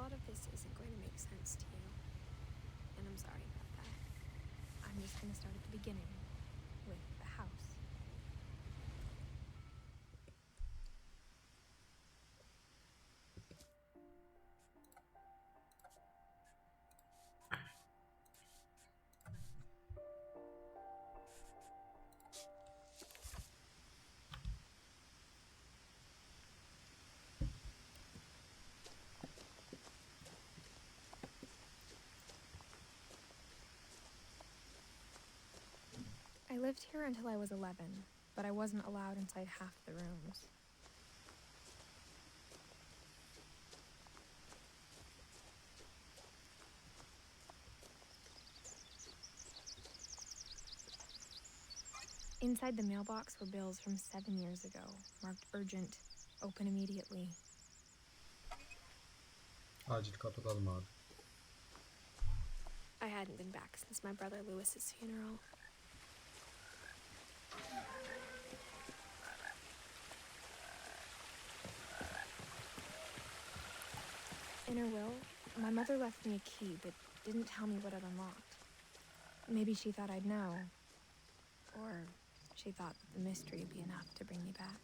lot of this isn't going to make sense to you, and I'm sorry about that. I'm just going to start at the beginning, with the house. I lived here until I was 11, but I wasn't allowed inside half the rooms. Inside the mailbox were bills from 7 years ago, marked urgent, open immediately. Acil kapatalım abi. I hadn't been back since my brother Lewis's funeral. In her will, my mother left me a key but didn't tell me what it unlocked. Maybe she thought I'd know. Or she thought that the mystery would be enough to bring me back.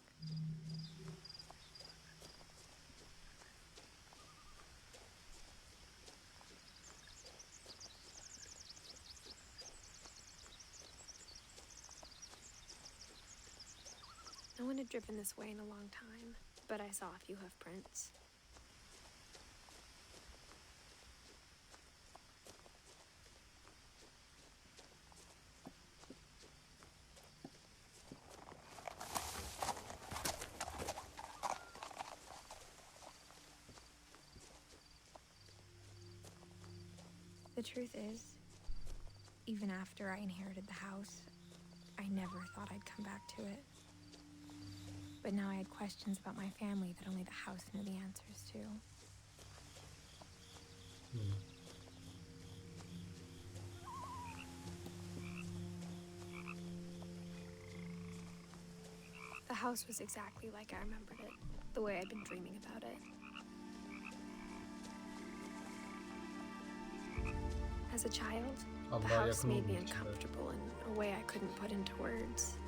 No one had driven this way in a long time, but I saw a few hoof prints. The truth is, even after I inherited the house, I never thought I'd come back to it. But now I had questions about my family that only the house knew the answers to. The house was exactly like I remembered it, the way I'd been dreaming about it. As a child, the house made me uncomfortable in a way I couldn't put into words.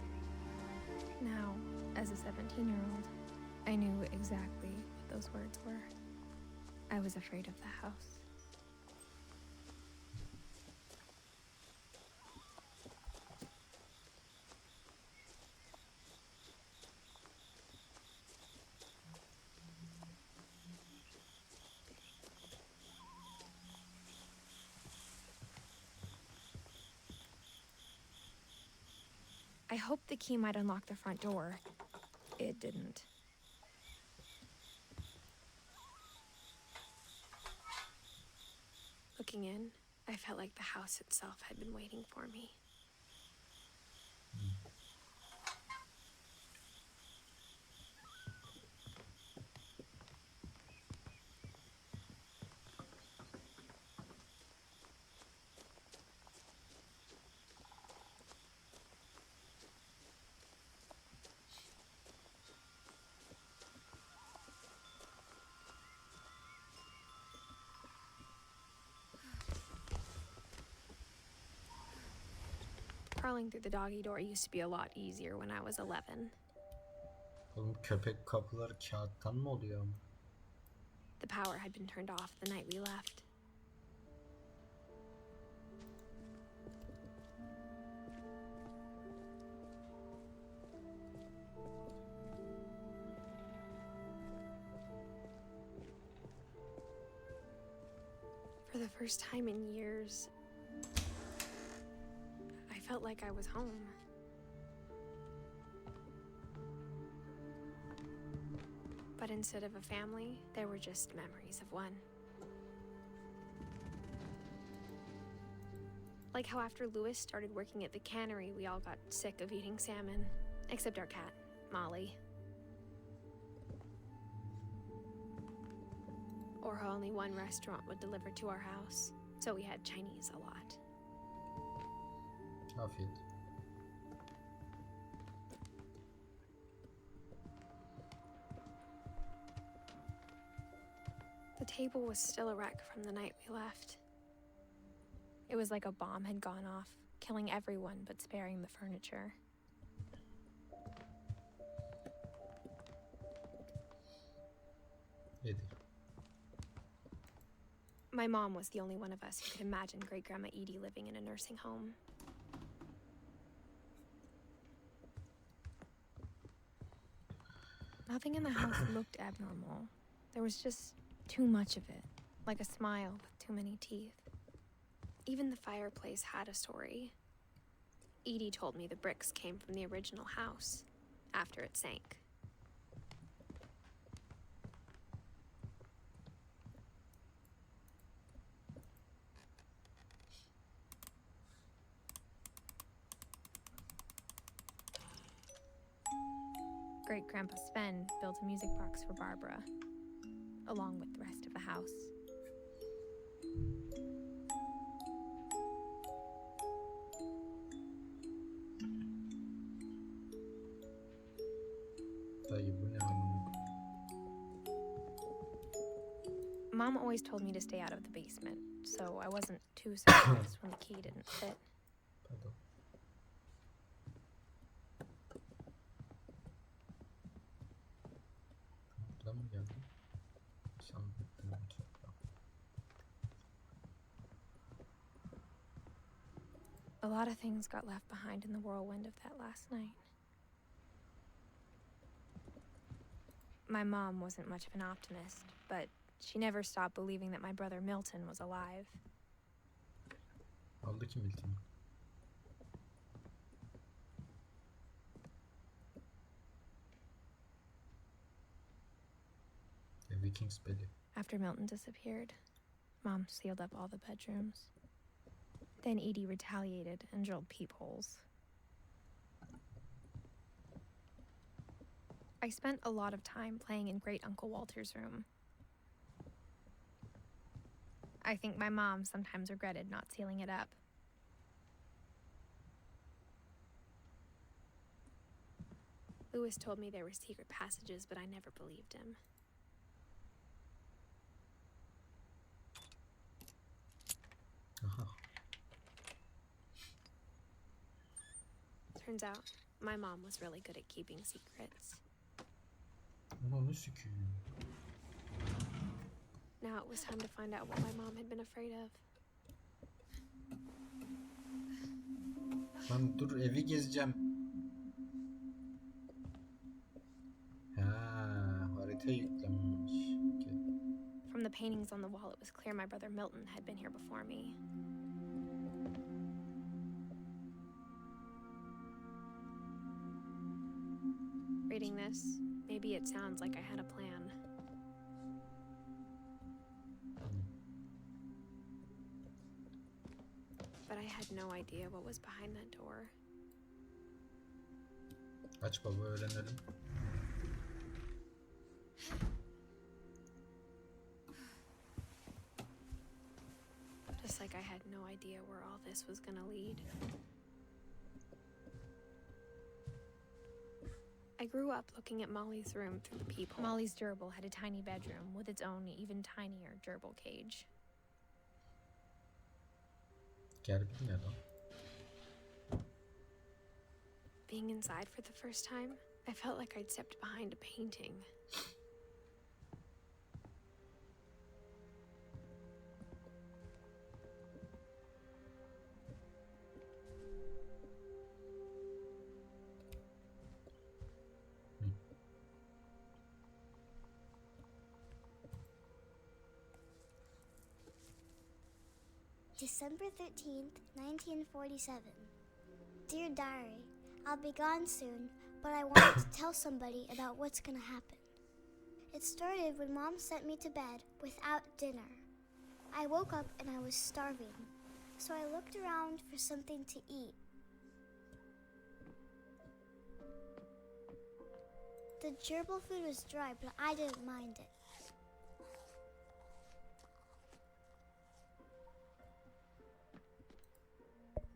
Now, as a 17-year-old, I knew exactly what those words were. I was afraid of the house. I hoped the key might unlock the front door. It didn't. Looking in, I felt like the house itself had been waiting for me. Crawling through the doggy door used to be a lot easier when I was 11. Oğlum köpek kapıları kağıttan mı oluyor ama? The power had been turned off the night we left. For the first time in years, I felt like I was home. But instead of a family, there were just memories of one. Like how after Lewis started working at the cannery, we all got sick of eating salmon, except our cat, Molly. Or how only one restaurant would deliver to our house, so we had Chinese a lot. Afiyet. The table was still a wreck from the night we left. It was like a bomb had gone off, killing everyone but sparing the furniture. Edith. My mom was the only one of us who could imagine Great-Grandma Edie living in a nursing home. Nothing in the house looked abnormal. There was just too much of it, like a smile with too many teeth. Even the fireplace had a story. Edie told me the bricks came from the original house, after it sank. Great-Grandpa Sven built a music box for Barbara, along with the rest of the house. Dayı bu ne amına? Mom always told me to stay out of the basement, so I wasn't too surprised when the key didn't fit. Pardon. Buradan mı geldin? Sen bittin mutfakta. A lot of things got left behind in the whirlwind of that last night. My mom wasn't much of an optimist, but she never stopped believing that my brother Milton was alive. Aldı ki Milton'u. The Viking's belly. After Milton disappeared, Mom sealed up all the bedrooms. Then Edie retaliated and drilled peepholes. I spent a lot of time playing in Great Uncle Walter's room. I think my mom sometimes regretted not sealing it up. Lewis told me there were secret passages, but I never believed him. Aha. Turns out, my mom was really good at keeping secrets. Onu sikiyim. Now it was time to find out what my mom had been afraid of. Lan dur evi gezeceğim. Ha, harita yüklenmemiş. Okay. From the paintings on the wall, it was clear my brother Milton had been here before me. Reading this, maybe it sounds like I had a plan. But I had no idea what was behind that door. Aç baba öğrenelim. Just like I had no idea where all this was gonna lead. I grew up looking at Molly's room through the peephole. Molly's gerbil had a tiny bedroom with its own even tinier gerbil cage. Gerbil ne lan? Being inside for the first time, I felt like I'd stepped behind a painting. December 13th, 1947. Dear Diary, I'll be gone soon, but I wanted to tell somebody about what's gonna happen. It started when Mom sent me to bed without dinner. I woke up and I was starving, so I looked around for something to eat. The gerbil food was dry, but I didn't mind it.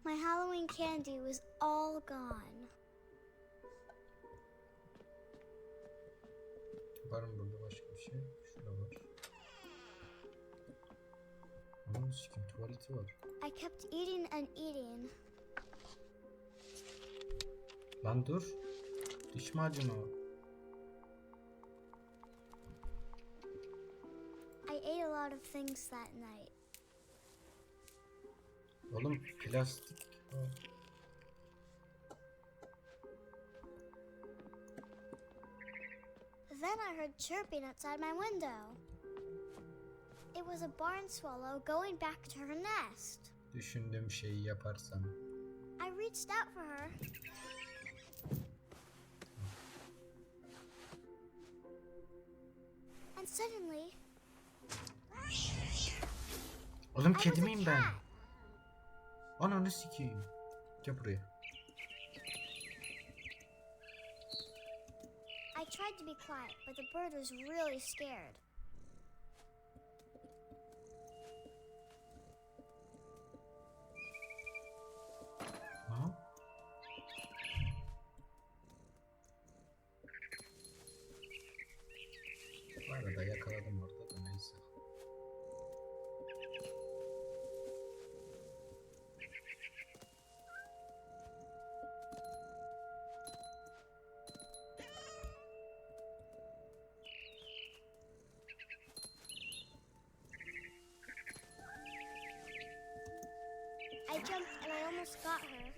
My Halloween candy was all gone. Var mı burada başka bir şey? Şurada var. Ananı sikeyim, tuvaleti var. I kept eating and eating. Lan dur. Diş macunu o. I ate a lot of things that night. Oğlum plastik o. Then I heard chirping outside my window. It was a barn swallow going back to her nest. Düşündüğüm şeyi yaparsam. I reached out for her. And suddenly, Oğlum I was kedi a miyim ben? cat. Ananı sikeyim. Gel buraya. I tried to be quiet, but the bird was really scared. Ha? Bu arada yakaladım orada da neyse. I jumped and I almost got her.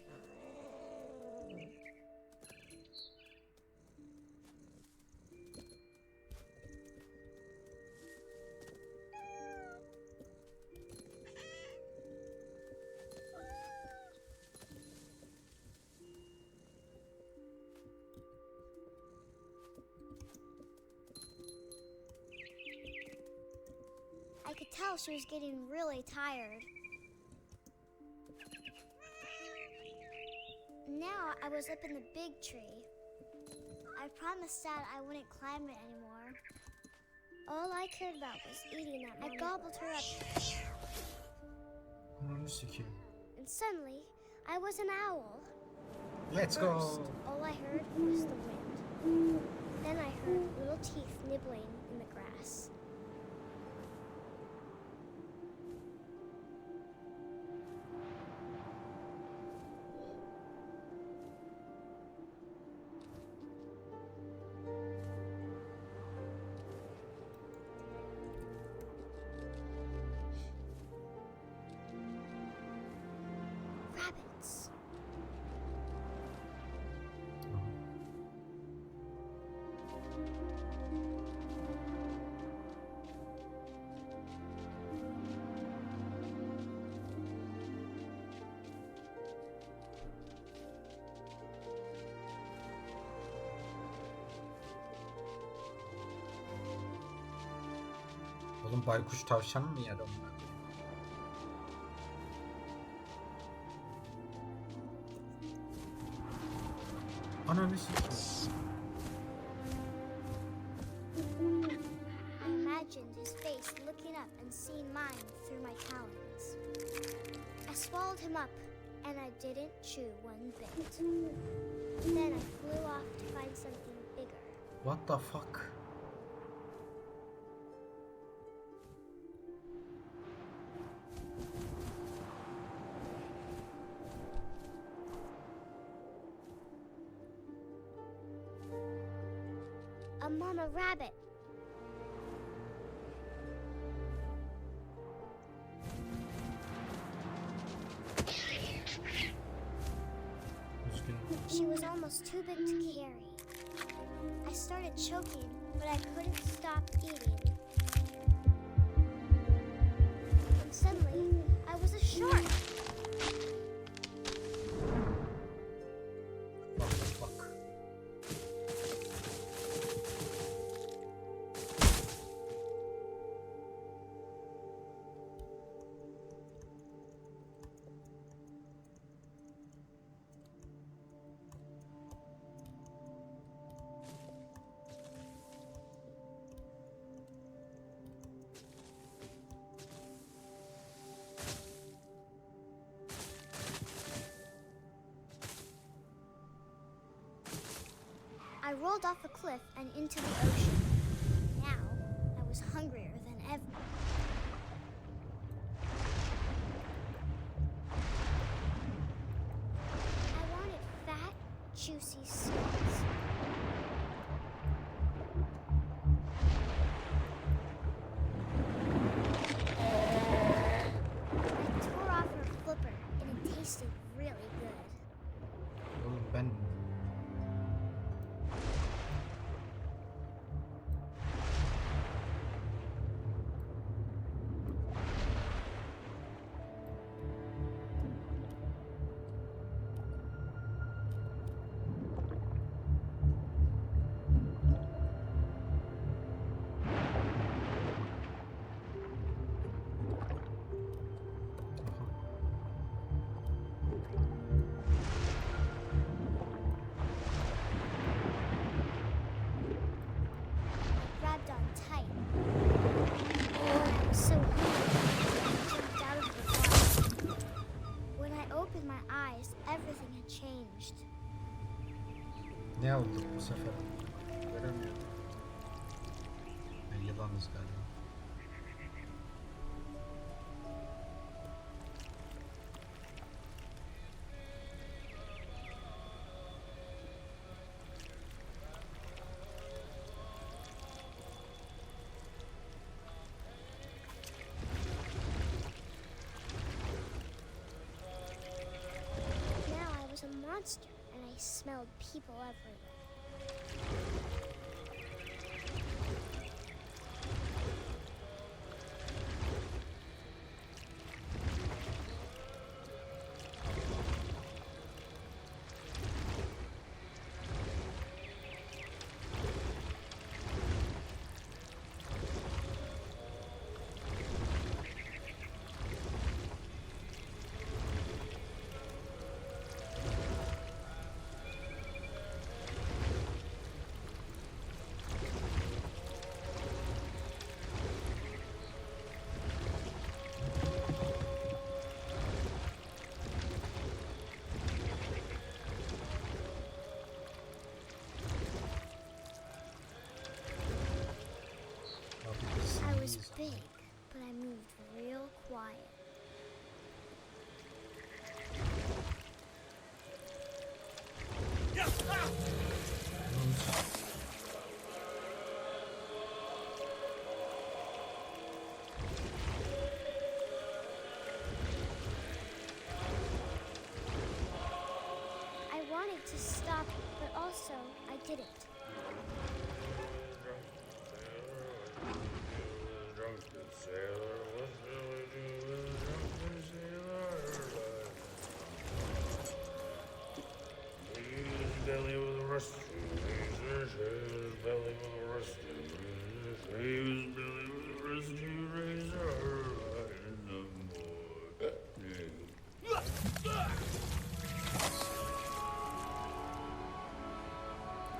I could tell she was getting really tired. Now I was up in the big tree. I promised Dad I wouldn't climb it anymore. All I cared about was eating that moment. I gobbled her up, Ananı sikeyim. and suddenly I was an owl. Let's First, go. all I heard was the wind. Then I heard little teeth nibbling in the grass. Rabbits. Oğlum baykuş tavşan mı yer onlar? Ananı sikeyim. I imagined his face looking up and seeing mine through my talons. I swallowed him up, and I didn't chew one bit. Then I flew off to find something bigger. What the fuck? A mama rabbit. Üzgünüm. She was almost too big to carry. I started choking, but I couldn't stop eating. And suddenly, I was a shark. What the fuck? I rolled off a cliff and into the ocean. Now, I was hungrier than ever. juicy seeds. I tore off her flipper and it tasted really good. Oğlum ben... Grabbed on tight. I was so hungry, I jumped out of the water. When I opened my eyes, everything had changed. Ne oldu bu sefer? Göremiyorum. Yılanız galiba. Now I was a monster, and I smelled people everywhere. I was big, but I moved real quiet. I wanted to stop, but also I didn't. Belly with a rusty razor, belly with a rusty razor, belly with a rusty razor, no more.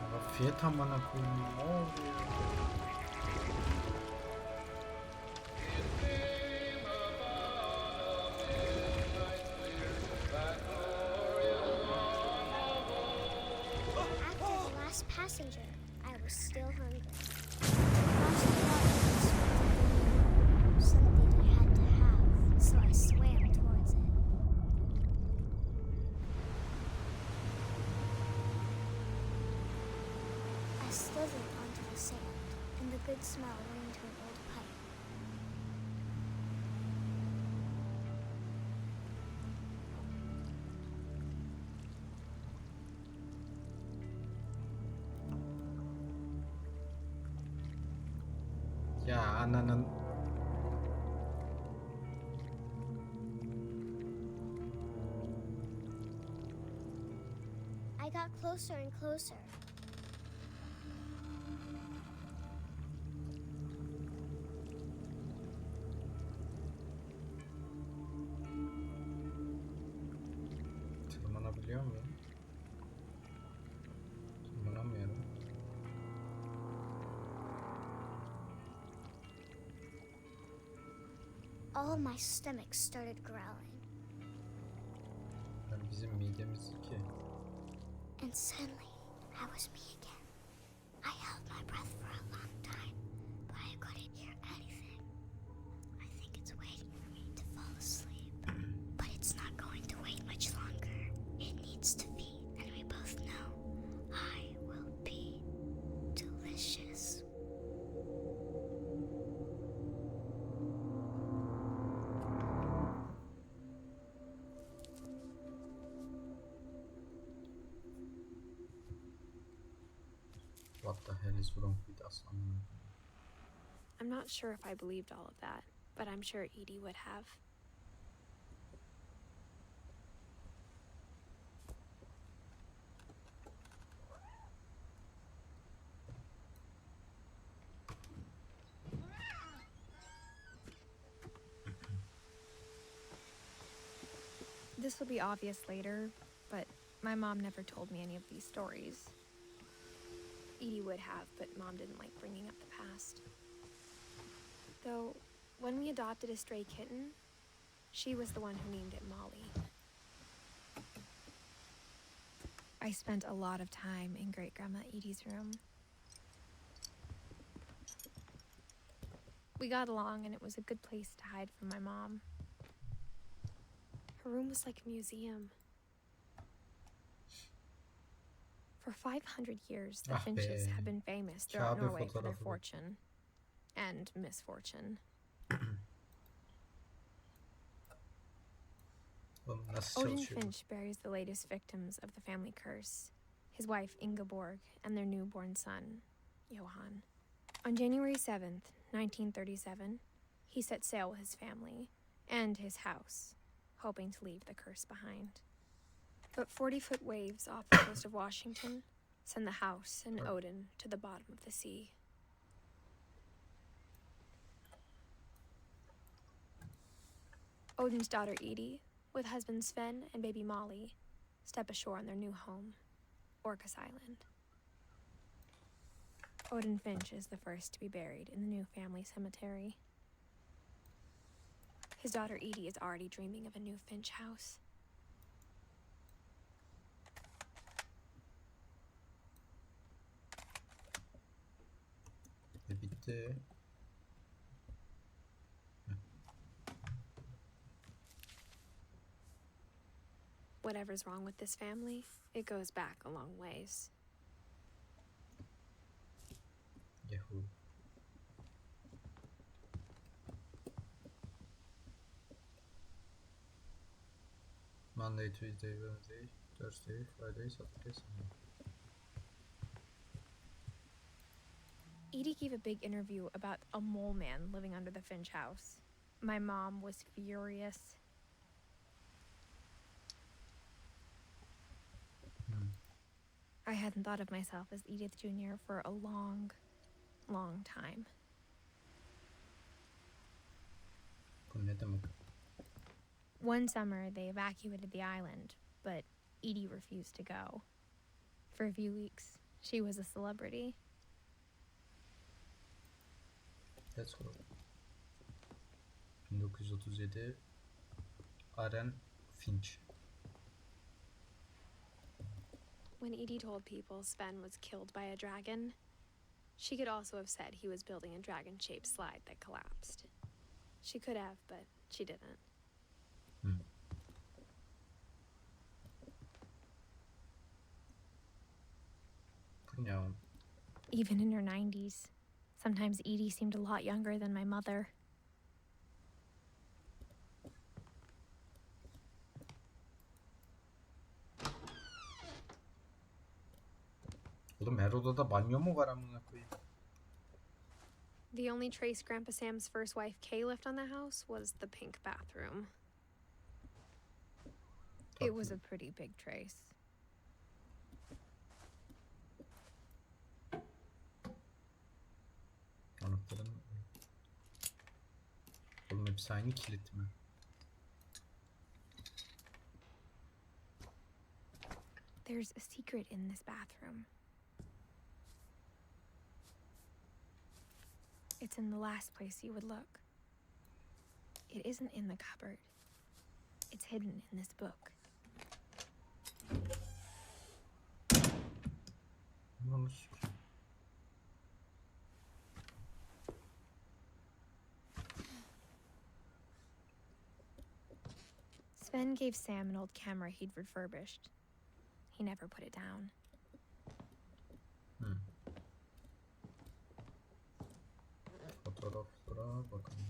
Ama fiyat amına koyayım, ne oldu ya? After the last passenger, I was still hungry. Across the water was something I had to have, so I swam towards it. I slithered onto the sand, and the good smell went into an old pipe. Ya ananın... I got closer and closer. Tırmanabiliyor muyum? Tırmanamıyorum. All my stomach started growling. Yani bizim midemiz ki. And suddenly, I was me again. I held my breath for a long time, but I couldn't hear anything. I think it's waiting for me to fall asleep. But it's not going to wait much longer. It needs to feed, and we both know What the hell is wrong with us? I'm not sure if I believed all of that, but I'm sure Edie would have. This will be obvious later, but my mom never told me any of these stories. Edie would have, but Mom didn't like bringing up the past. Though, when we adopted a stray kitten, she was the one who named it Molly. I spent a lot of time in Great-Grandma Edie's room. We got along, and it was a good place to hide from my mom. Her room was like a museum. For 500 years, the Finches have been famous throughout Norway for their fortune and misfortune. Odin Finch buries the latest victims of the family curse, his wife Ingeborg and their newborn son, Johan. On January 7th, 1937, he set sail with his family and his house, hoping to leave the curse behind. But 40-foot waves off the coast of Washington send the house and Odin to the bottom of the sea. Odin's daughter Edie, with husband Sven and baby Molly, step ashore on their new home, Orcas Island. Odin Finch is the first to be buried in the new family cemetery. His daughter Edie is already dreaming of a new Finch house. Bitti. Whatever's wrong with this family, it goes back a long ways. Yahoo. Monday, Tuesday, Wednesday, Thursday, Friday, Saturday, Sunday. Edie gave a big interview about a mole man living under the Finch house. My mom was furious. I hadn't thought of myself as Edith Jr. for a long, long time. Bu ne demek? One summer, they evacuated the island, but Edie refused to go. For a few weeks, she was a celebrity. Let's go. 1937 Aren Finch. When Edie told people Sven was killed by a dragon, she could also have said he was building a dragon-shaped slide that collapsed. She could have, but she didn't. No. Even in her 90s, sometimes Edie seemed a lot younger than my mother. Oğlum her odada banyo mu var amına koyayım? The only trace Grandpa Sam's first wife Kay left on the house was the pink bathroom. It was a pretty big trace. Anahtarın... Oğlum hepsi aynı kilit mi? There's a secret in this bathroom. It's in the last place you would look. It isn't in the cupboard. It's hidden in this book. Onu s***. Sven gave Sam an old camera he'd refurbished. He never put it down. Fotoğraflara bakalım.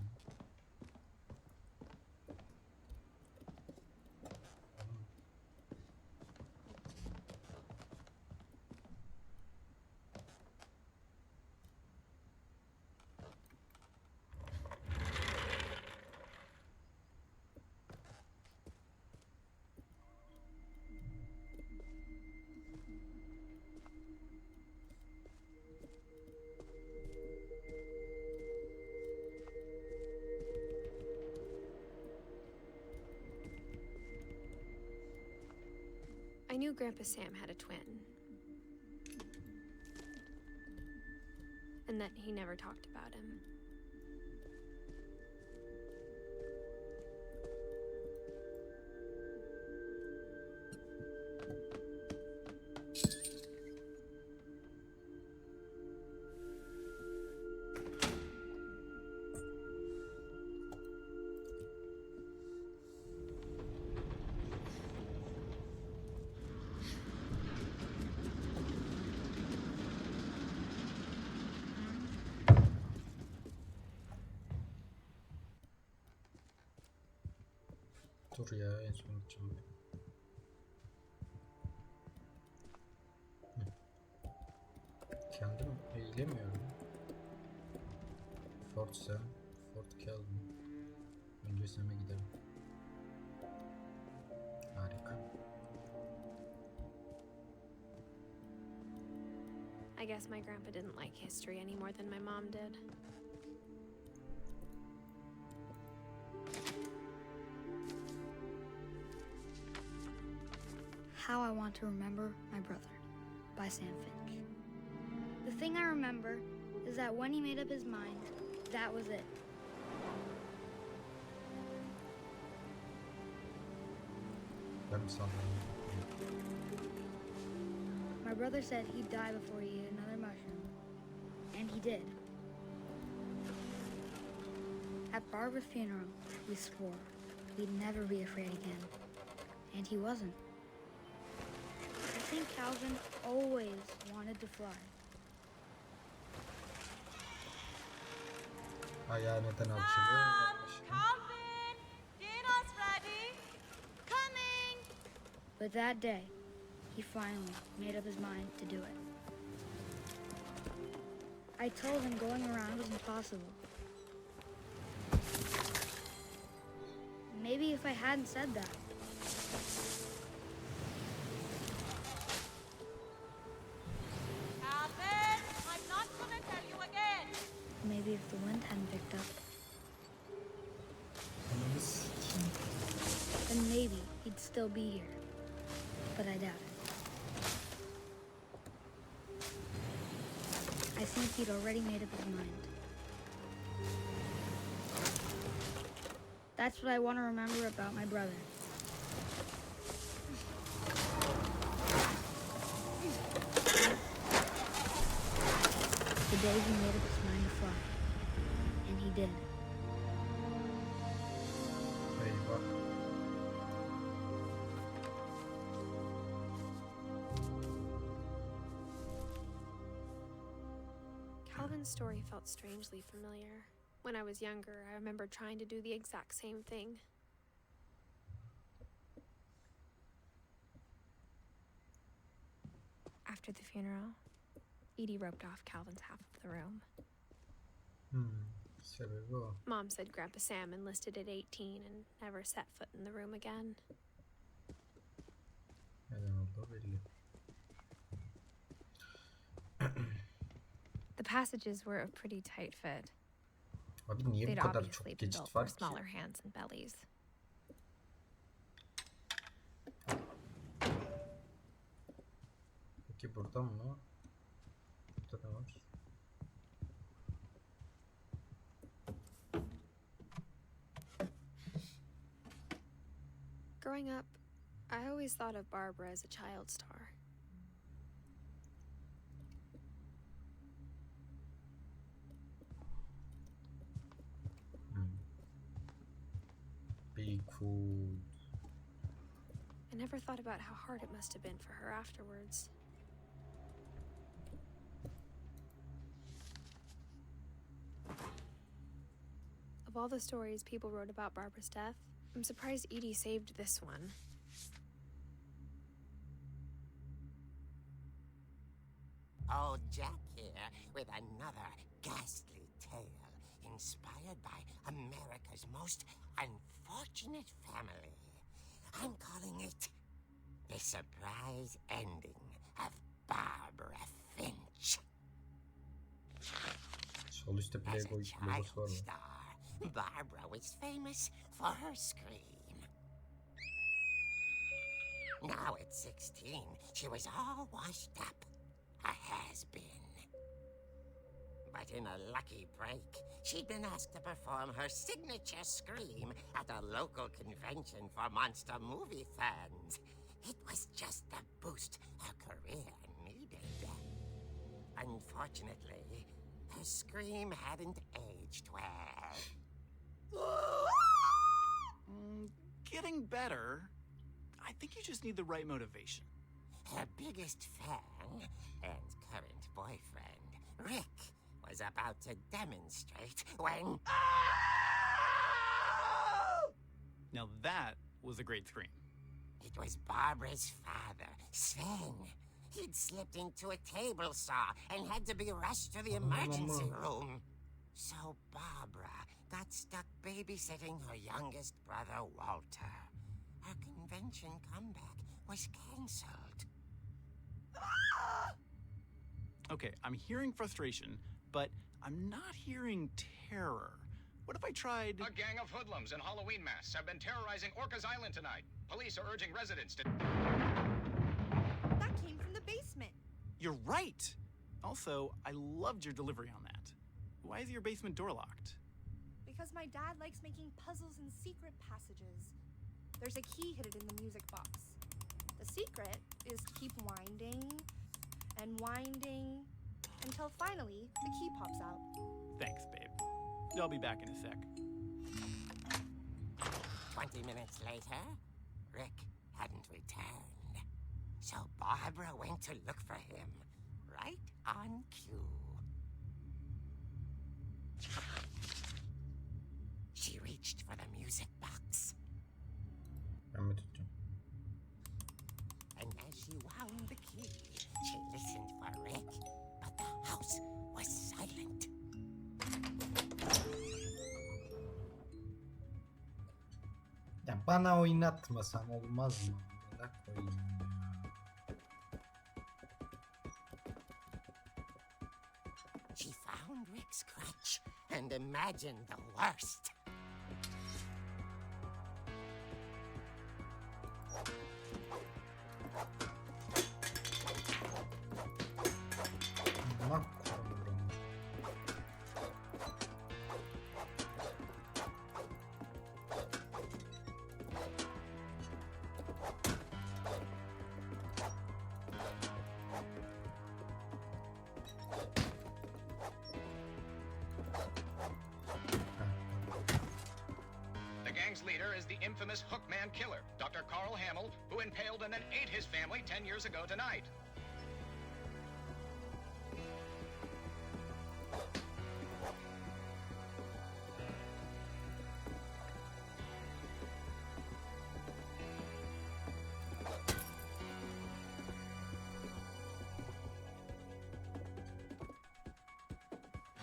knew Grandpa Sam had a twin. And that he never talked about him. Dur ya, en son gideceğim. Kendim eğilemiyorum. Fort Sam, Fort Calvin. Önce Sam'e gidelim. Harika. I guess my grandpa didn't like history any more than my mom did. How I Want to Remember My Brother by Sam Finch. The thing I remember is that when he made up his mind, that was it. Ben sanırım. My brother said he'd die before he ate another mushroom. And he did. At Barbara's funeral, we swore we'd never be afraid again. And he wasn't. I think Calvin always wanted to fly. Ayağı neden açılıyor? Calvin, dinner's ready. Coming. But that day, he finally made up his mind to do it. I told him going around was impossible. Maybe if I hadn't said that. Calvin, I'm not gonna tell you again. Maybe if the wind hadn't picked up. Ananı sikeyim. Then maybe he'd still be here. But I doubt it. I think he'd already made up his mind. That's what I want to remember about my brother. The day he made up his mind to fly. And he did. Eyvah. Calvin's story felt strangely familiar. When I was younger, I remember trying to do the exact same thing. After the funeral, Edie roped off Calvin's half of the room. Sebebi o. Mom said Grandpa Sam enlisted at 18 and never set foot in the room again. Neden olduğu belli. The passages were a pretty tight fit. Abi niye They'd bu kadar obviously çok been built geçit for var ki? smaller hands and bellies. Peki buradan mı? Burada da var. Growing up, I always thought of Barbara as a child star. Be cool. I never thought about how hard it must have been for her afterwards. Of all the stories people wrote about Barbara's death, I'm surprised Edie saved this one. Old Jack here with another ghastly tale inspired by America's most unfortunate family. I'm calling it The Surprise Ending of Barbara Finch. Sol üstte As a Playboy logosu child var mı? star, Barbara was famous for her scream. Now at 16, she was all washed up. A has-been. But in a lucky break, she'd been asked to perform her signature scream at a local convention for monster movie fans. It was just the boost her career needed. Unfortunately, her scream hadn't aged well. Getting better. I think you just need the right motivation. Her biggest fan and current boyfriend, Rick, was about to demonstrate when... Now that was a great scream. It was Barbara's father, Sven. He'd slipped into a table saw and had to be rushed to the emergency room. So Barbara got stuck babysitting her youngest brother, Walter. Her convention comeback was cancelled. Okay, I'm hearing frustration, but I'm not hearing terror. What if I tried... A gang of hoodlums in Halloween masks have been terrorizing Orcas Island tonight. Police are urging residents to... That came from the basement. You're right! Also, I loved your delivery on that. Why is your basement door locked? Because my dad likes making puzzles and secret passages. There's a key hidden in the music box. The secret is to keep winding and winding until finally the key pops out. Thanks, babe. I'll be back in a sec. 20 minutes later, Rick hadn't returned. So Barbara went to look for him, right on cue. She reached for the music box. Ben mi tutacağım? And as she wound the key, she listened for Rick, but the house was silent. Ya bana oynatmasam olmaz mı? Bırak koyayım ya. She found Rick's crutch and imagined the worst. Buna koyuyorum. The gang's leader is the infamous Hookman killer, Dr. Carl Hamill, who impaled and then ate his family 10 years ago tonight.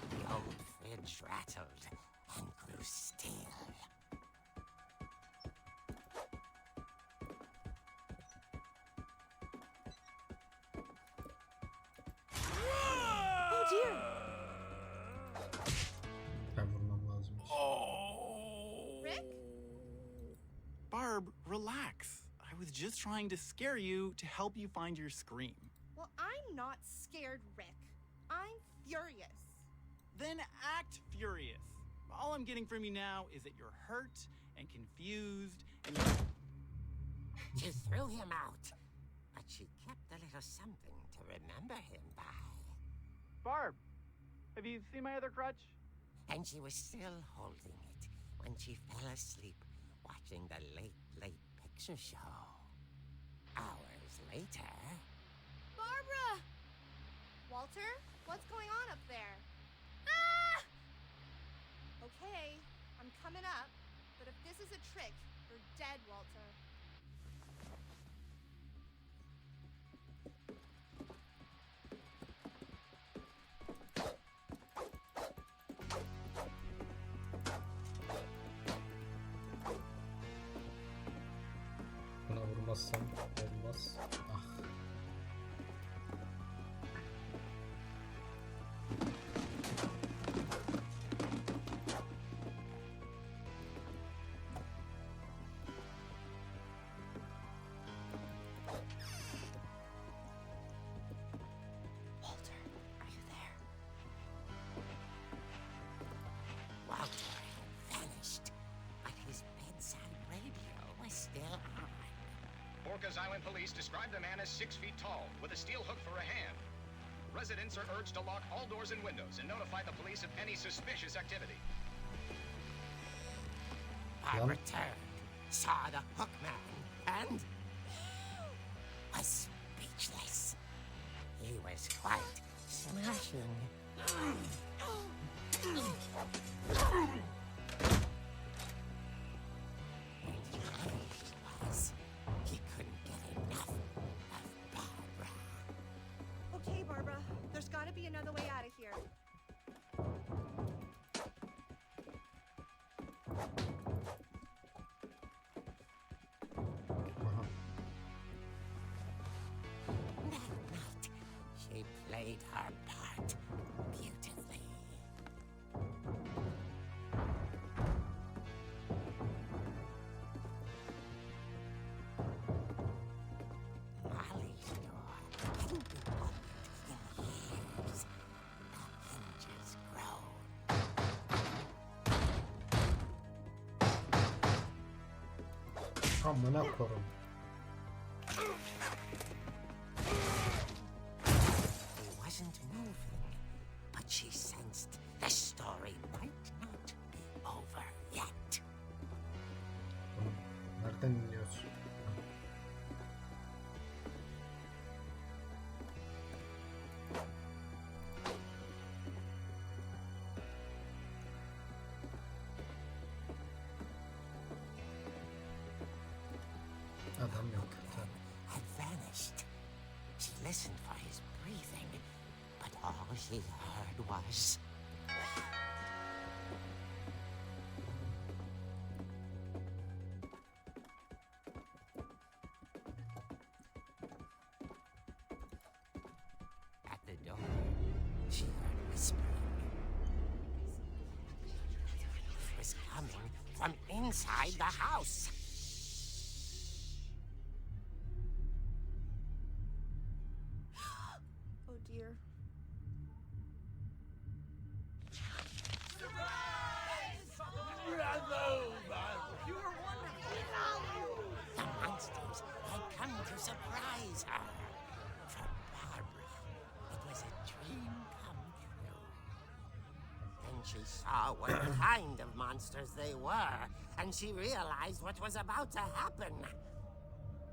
The old fridge rattled and grew still. Oh dear! Ben vurmam lazım. Rick? Barb, relax. I was just trying to scare you to help you find your scream. Well, I'm not scared, Rick. I'm furious. Then act furious. All I'm getting from you now is that you're hurt and confused and you're... She threw him out, but she kept a little something to remember him by. Barb, have you seen my other crutch? And she was still holding it when she fell asleep watching the late picture show. Hours later... Barbara! Walter, what's going on up there? Ah! Okay, I'm coming up, but if this is a trick, you're dead, Walter. Buna vurmazsam olmaz. Ah. silent police describe the man as 6 feet tall, with a steel hook for a hand. Residents are urged to lock all doors and windows and notify the police of any suspicious activity. Barbara turned, saw the hook man, and was speechless. He was quite smashing. And he was. He couldn't get enough of Barbara. Okay, Barbara, there's gotta be another way out of here. Aha. That night, she played her part beautifully. Molly's door hadn't been opened in years. The hinges groaned. Amına korum. He wasn't moving, but she sensed the story might not be over yet. Nereden iniyorsun? Adam yok. Had vanished. She listened for his breathing, but all she heard was... At the door, she heard whispering. It was coming from inside the house. Oh dear. The monsters had come to surprise her. For Barbara, it was a dream come true. Then she saw what kind of monsters they were, and she realized what was about to happen.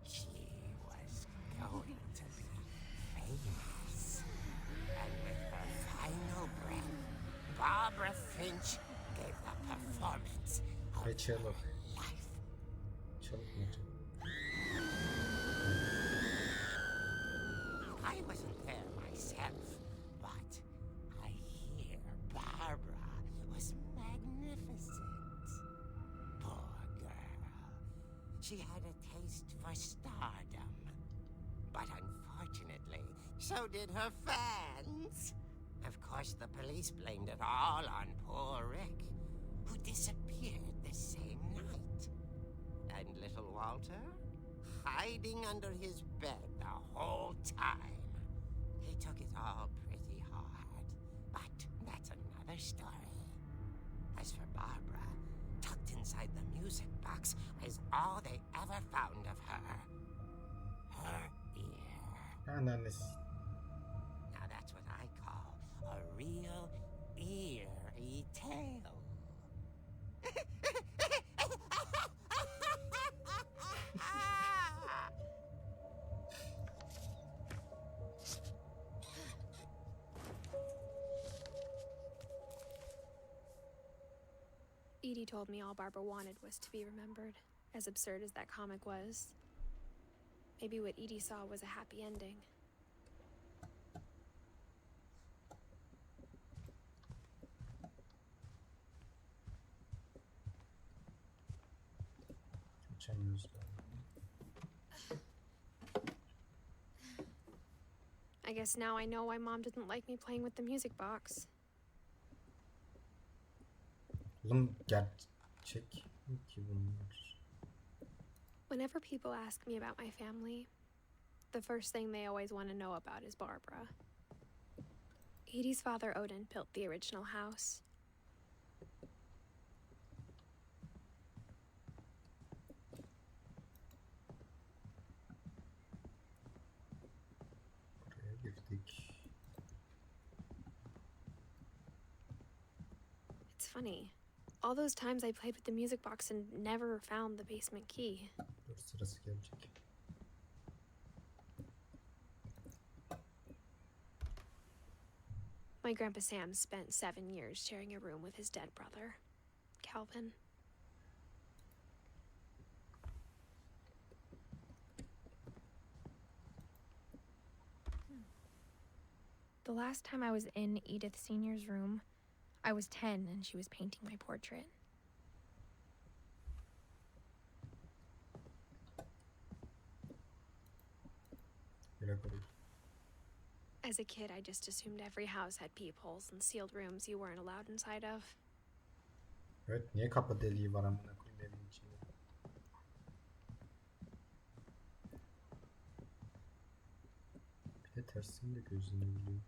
She was going to be famous. And with her final breath, Barbara Finch gave the performance of Ve çalık. life. Çalık mı? I wasn't there myself, but I hear Barbara was magnificent. Poor girl. She had a taste for stardom. But unfortunately, so did her fans. Of course, the police blamed it all on poor Rick, who disappeared the same night. And little Walter? Hiding under his bed the whole time. He took it all pretty hard, but that's another story. As for Barbara, tucked inside the music box is all they ever found of her. Her ear. Ananız. Now that's what I call a real eerie tale. Edie told me all Barbara wanted was to be remembered, as absurd as that comic was. Maybe what Edie saw was a happy ending. Geçemiyoruz. I guess now I know why Mom didn't like me playing with the music box. Oğlum gerçek ki bunlar. Whenever people ask me about my family, the first thing they always want to know about is Barbara. Edie's father, Odin, built the original house. funny. All those times I played with the music box and never found the basement key. Dur, sırası gelecek. My Grandpa Sam spent 7 years sharing a room with his dead brother, Calvin. The last time I was in Edith Sr.'s room, I was 10 and she was painting my portrait. As a kid, I just assumed every house had peepholes and sealed rooms you weren't allowed inside of. Evet, niye kapı deliği var amına koyayım evin içinde? Bir de tersini de gözlenebiliyor.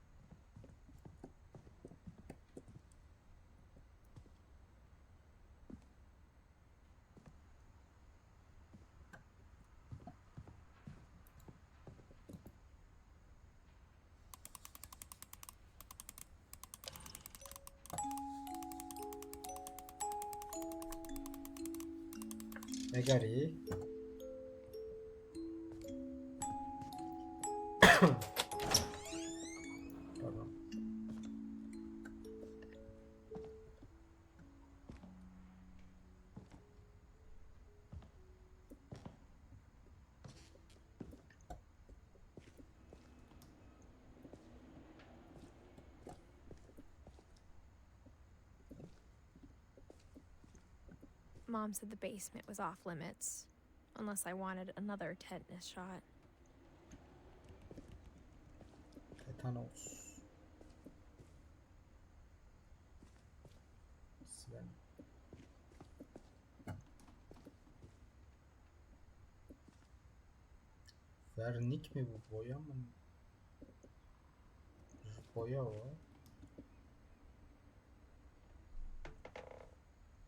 Ne gari? Pardon. Mom said the basement was off limits, unless I wanted another tetanus shot. Tetanos. Sven. Vernik mi bu? Boya mı? Boya o.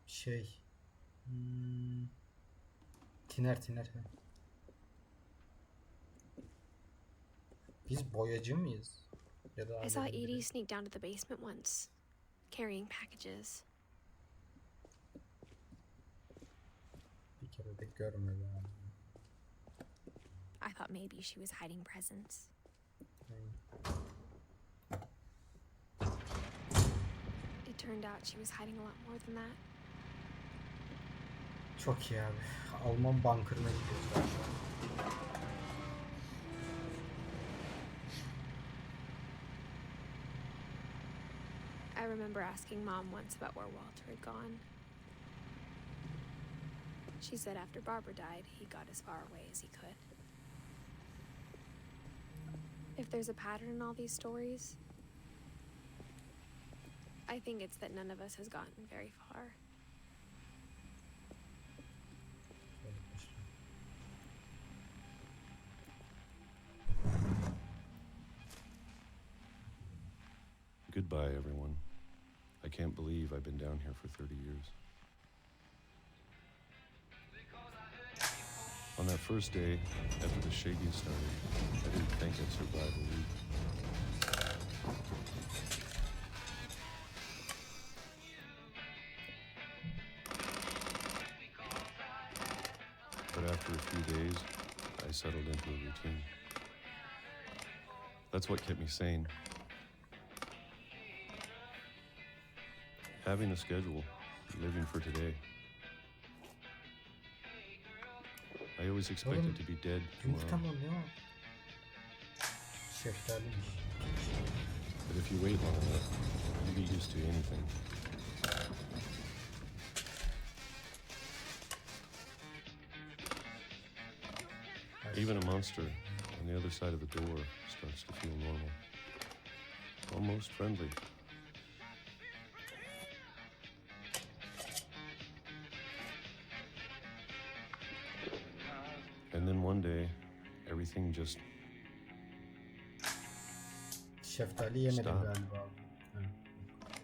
Şey. Tiner. He. Biz boyacı mıyız? Ya da I saw abimin biri. Edie sneak down to the basement once, carrying packages. Bir kere de görmedi abi. I thought maybe she was hiding presents. It turned out she was hiding a lot more than that. Çok iyi abi. Alman bunkerına gidiyoruz daha şu an. I remember asking Mom once about where Walter had gone. She said after Barbara died, he got as far away as he could. If there's a pattern in all these stories, I think it's that none of us has gotten very far. Goodbye, everyone. I can't believe I've been down here for 30 years. On that first day, after the shaking started, I didn't think I'd survive a week. But after a few days, I settled into a routine. That's what kept me sane. Having a schedule, living for today. I always expected to be dead Yumurta tomorrow. mı ne o? Şeftaliymiş. But if you wait long enough, you get used to anything. Even a monster on the other side of the door starts to feel normal. Almost friendly. And then one day, everything just Şeftali yemedim Stop. galiba. Ha,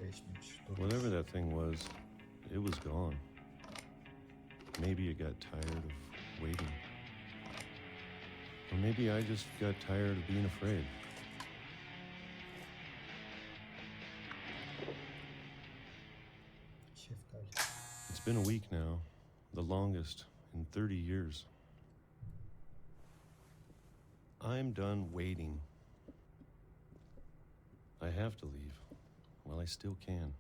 değişmemiş. Dur. Whatever that thing was, it was gone. Maybe it got tired of waiting. Or maybe I just got tired of being afraid. Şeftali. It's been a week now, the longest in 30 years. I'm done waiting. I have to leave while I still can.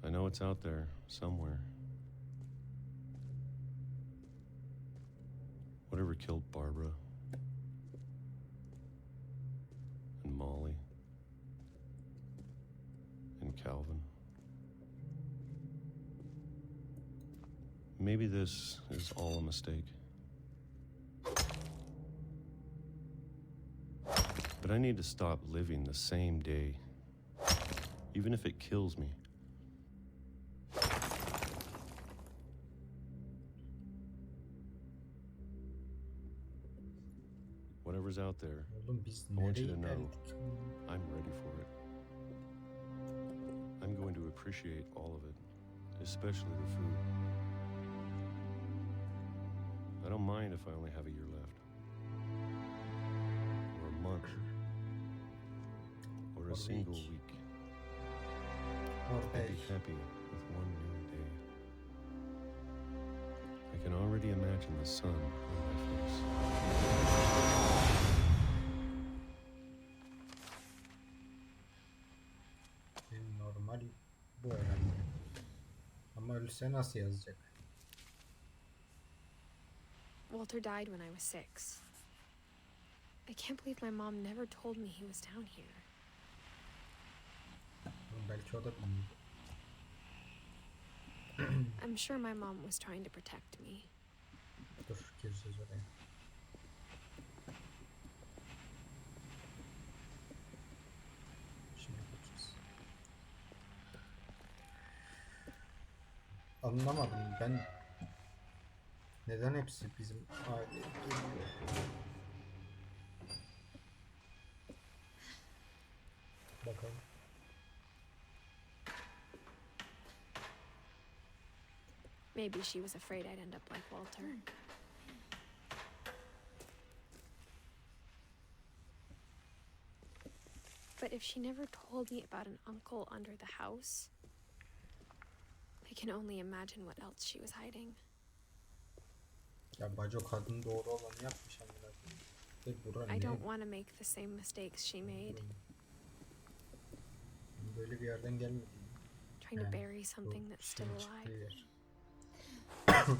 I know it's out there somewhere. Whatever killed Barbara and Molly and Calvin. Maybe this is all a mistake. But I need to stop living the same day, even if it kills me. Whatever's out there, Oğlum biz I want you nereye to know geldik? I'm ready for it. I'm going to appreciate all of it, especially the food. I don't mind if I only have a year left, or a month, or a single week. I'd be happy with one new day. I can already imagine the sun on my face. Normal bu herhalde. Ama ölse nasıl yazacak? Walter died when I was 6. I can't believe my mom never told me he was down here. Belki o da bilmiyor. I'm sure my mom was trying to protect me. Dur gireceğiz oraya. Şimdi bakacağız. Anlamadım ben. Neden hepsi bizim aileye geliyor? Bakalım. Maybe she was afraid I'd end up like Walter. But if she never told me about an uncle under the house, I can only imagine what else she was hiding. Ya Baco kadın doğru olanı yapmış amına koyayım. Ve bura I ne? don't want to make the same mistakes she made, Böyle bir yerden gelmedi. trying to bury something that's still Şeyin çıktığı alive. yer. Pardon.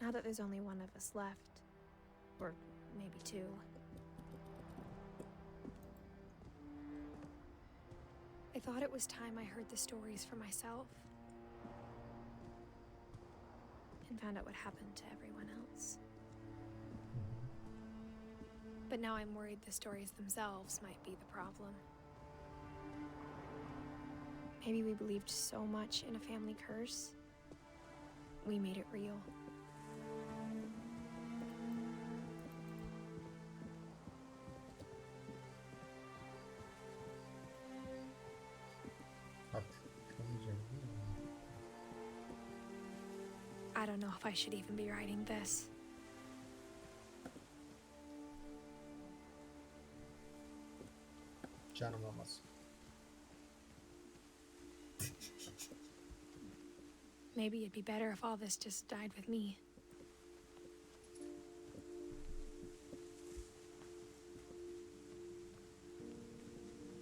Now that there's only one of us left, or maybe two, I thought it was time I heard the stories for myself and found out what happened to everyone else. But now I'm worried the stories themselves might be the problem. Maybe we believed so much in a family curse, we made it real. I don't know if I should even be writing this. Canım olmaz. Maybe it'd be better if all this just died with me.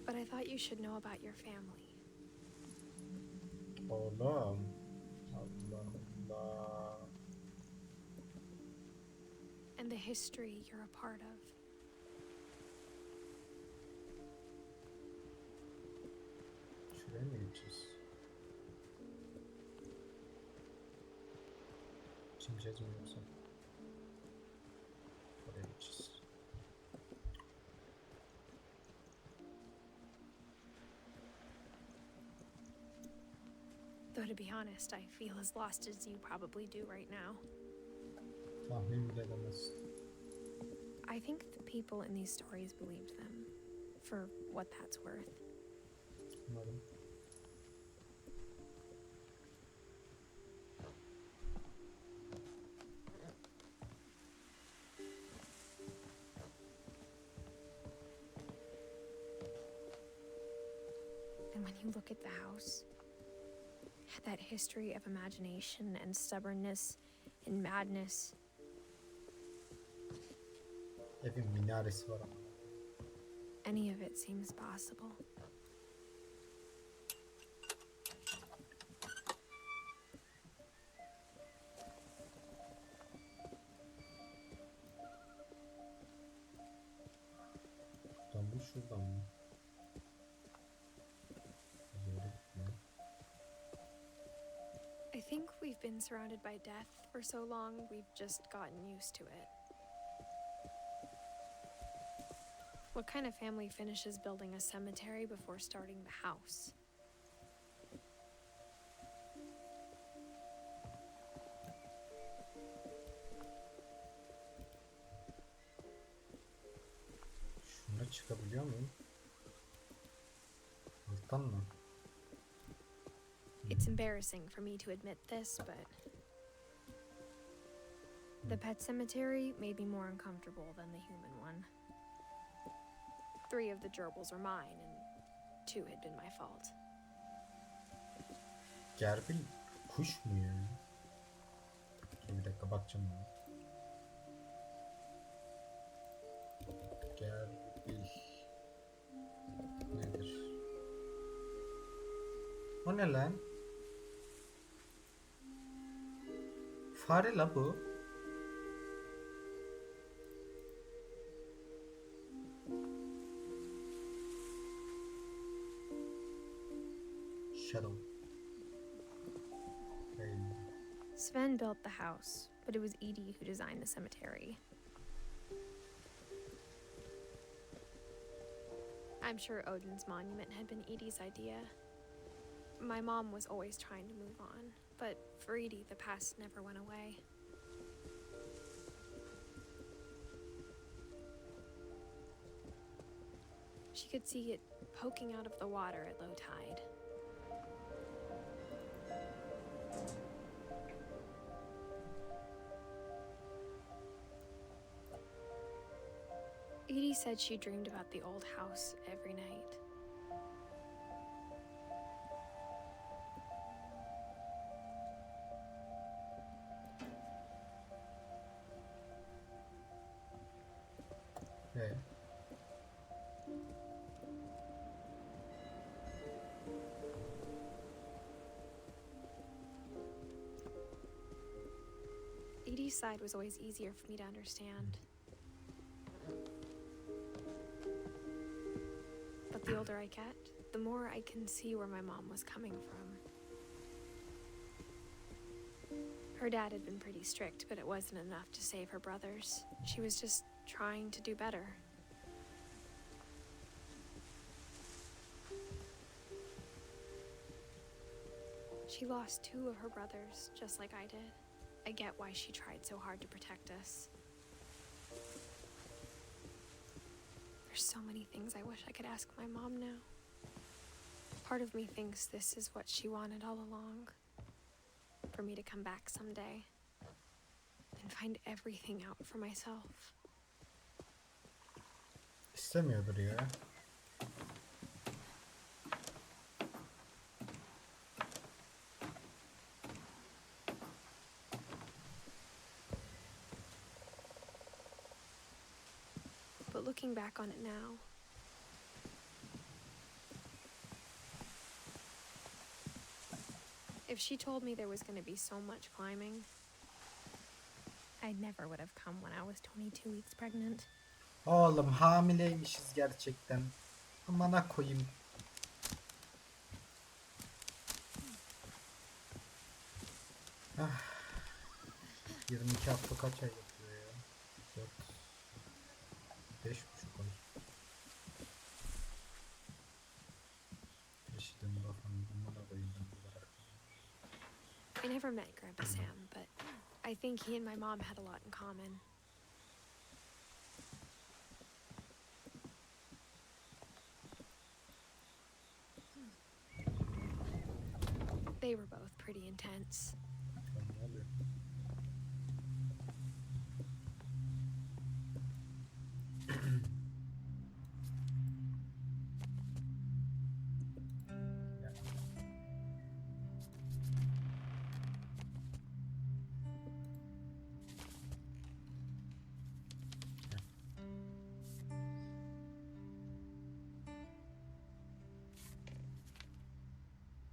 But I thought you should know about your family. Oğlum. Allah Allah. And the history you're a part of. Şuraya mı gideceğiz? Çimeceğiz mi yoksa? Oraya gideceğiz. Though to be honest, I feel as lost as you probably do right now. Tahmin bile edemezsin. I think the people in these stories believed them, for what that's worth. Anladım. And when you look at the house, that history of imagination and stubbornness and madness, Evin minaresi var ama. any of it seems possible. Buradan bu şuradan mı? Böyle gitmiyor. I think we've been surrounded by death for so long, we've just gotten used to it. What kind of family finishes building a cemetery before starting the house? Şuna çıkabiliyor muyum? Alttan mı? It's embarrassing for me to admit this, but the pet cemetery may be more uncomfortable than the human one. 3 of the gerbils are mine, and 2 had been my fault. Gerbil kuş mu ya? Dur bir dakika bakacağım ona. Gerbil nedir? O ne lan? Fare la bu. Shadow. Sven built the house, but it was Edith who designed the cemetery. I'm sure Odin's monument had been Edith's idea. My mom was always trying to move on, but for Edith, the past never went away. She could see it poking out of the water at low tide. Edie said she dreamed about the old house every night. Evet. Edie's side was always easier for me to understand. But the older I get, the more I can see where my mom was coming from. Her dad had been pretty strict, but it wasn't enough to save her brothers. She was just trying to do better. She lost 2 of her brothers, just like I did. I get why she tried so hard to protect us. There's so many things I wish I could ask my mom now. Part of me thinks this is what she wanted all along. For me to come back someday and find everything out for myself. İstemiyordur ya. But looking back on it now, if she told me there was going to be so much climbing, I never would have come when I was 22 weeks pregnant. Oğlum hamileymişiz gerçekten. Amına koyayım. Ah. 22 hafta kaç ay yapıyor ya? 4 5,5 ay. Eşidim bakalım. Amına koyayım ben bunlara. I never met Grandpa Sam, but I think he and my mom had a lot in common.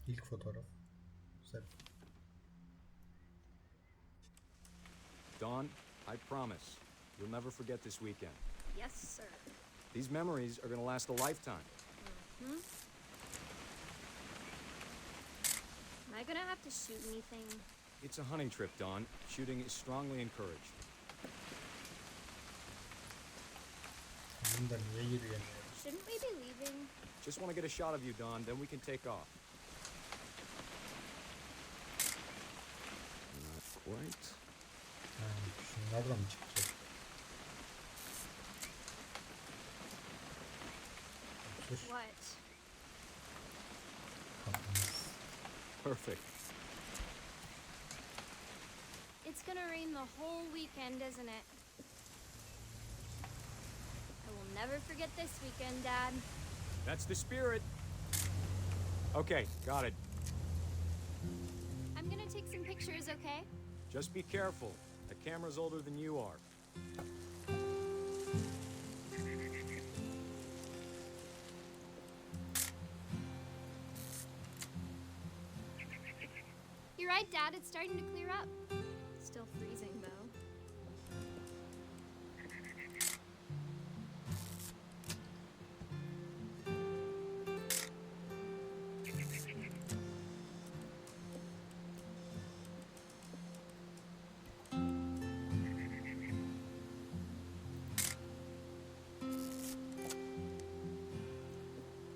İlk fotoğraf. Güzel. Dawn, I promise, you'll never forget this weekend. Yes, sir. These memories are gonna last a lifetime. Hmm? Am I gonna have to shoot anything? It's a hunting trip, Dawn. Shooting is strongly encouraged. Bunda niye yürüyemiyorum? Shouldn't we be leaving? Just want to get a shot of you, Dawn, then we can take off. Not quite. Ha, şunlarla mı çıkacak? Sus. What? Kafanız. Perfect. It's gonna rain the whole weekend, isn't it? I will never forget this weekend, Dad. That's the spirit. Okay, got it. I'm gonna take some pictures, okay? Just be careful. The camera's older than you are. You're right, Dad. It's starting to clear up. Still freezing, though.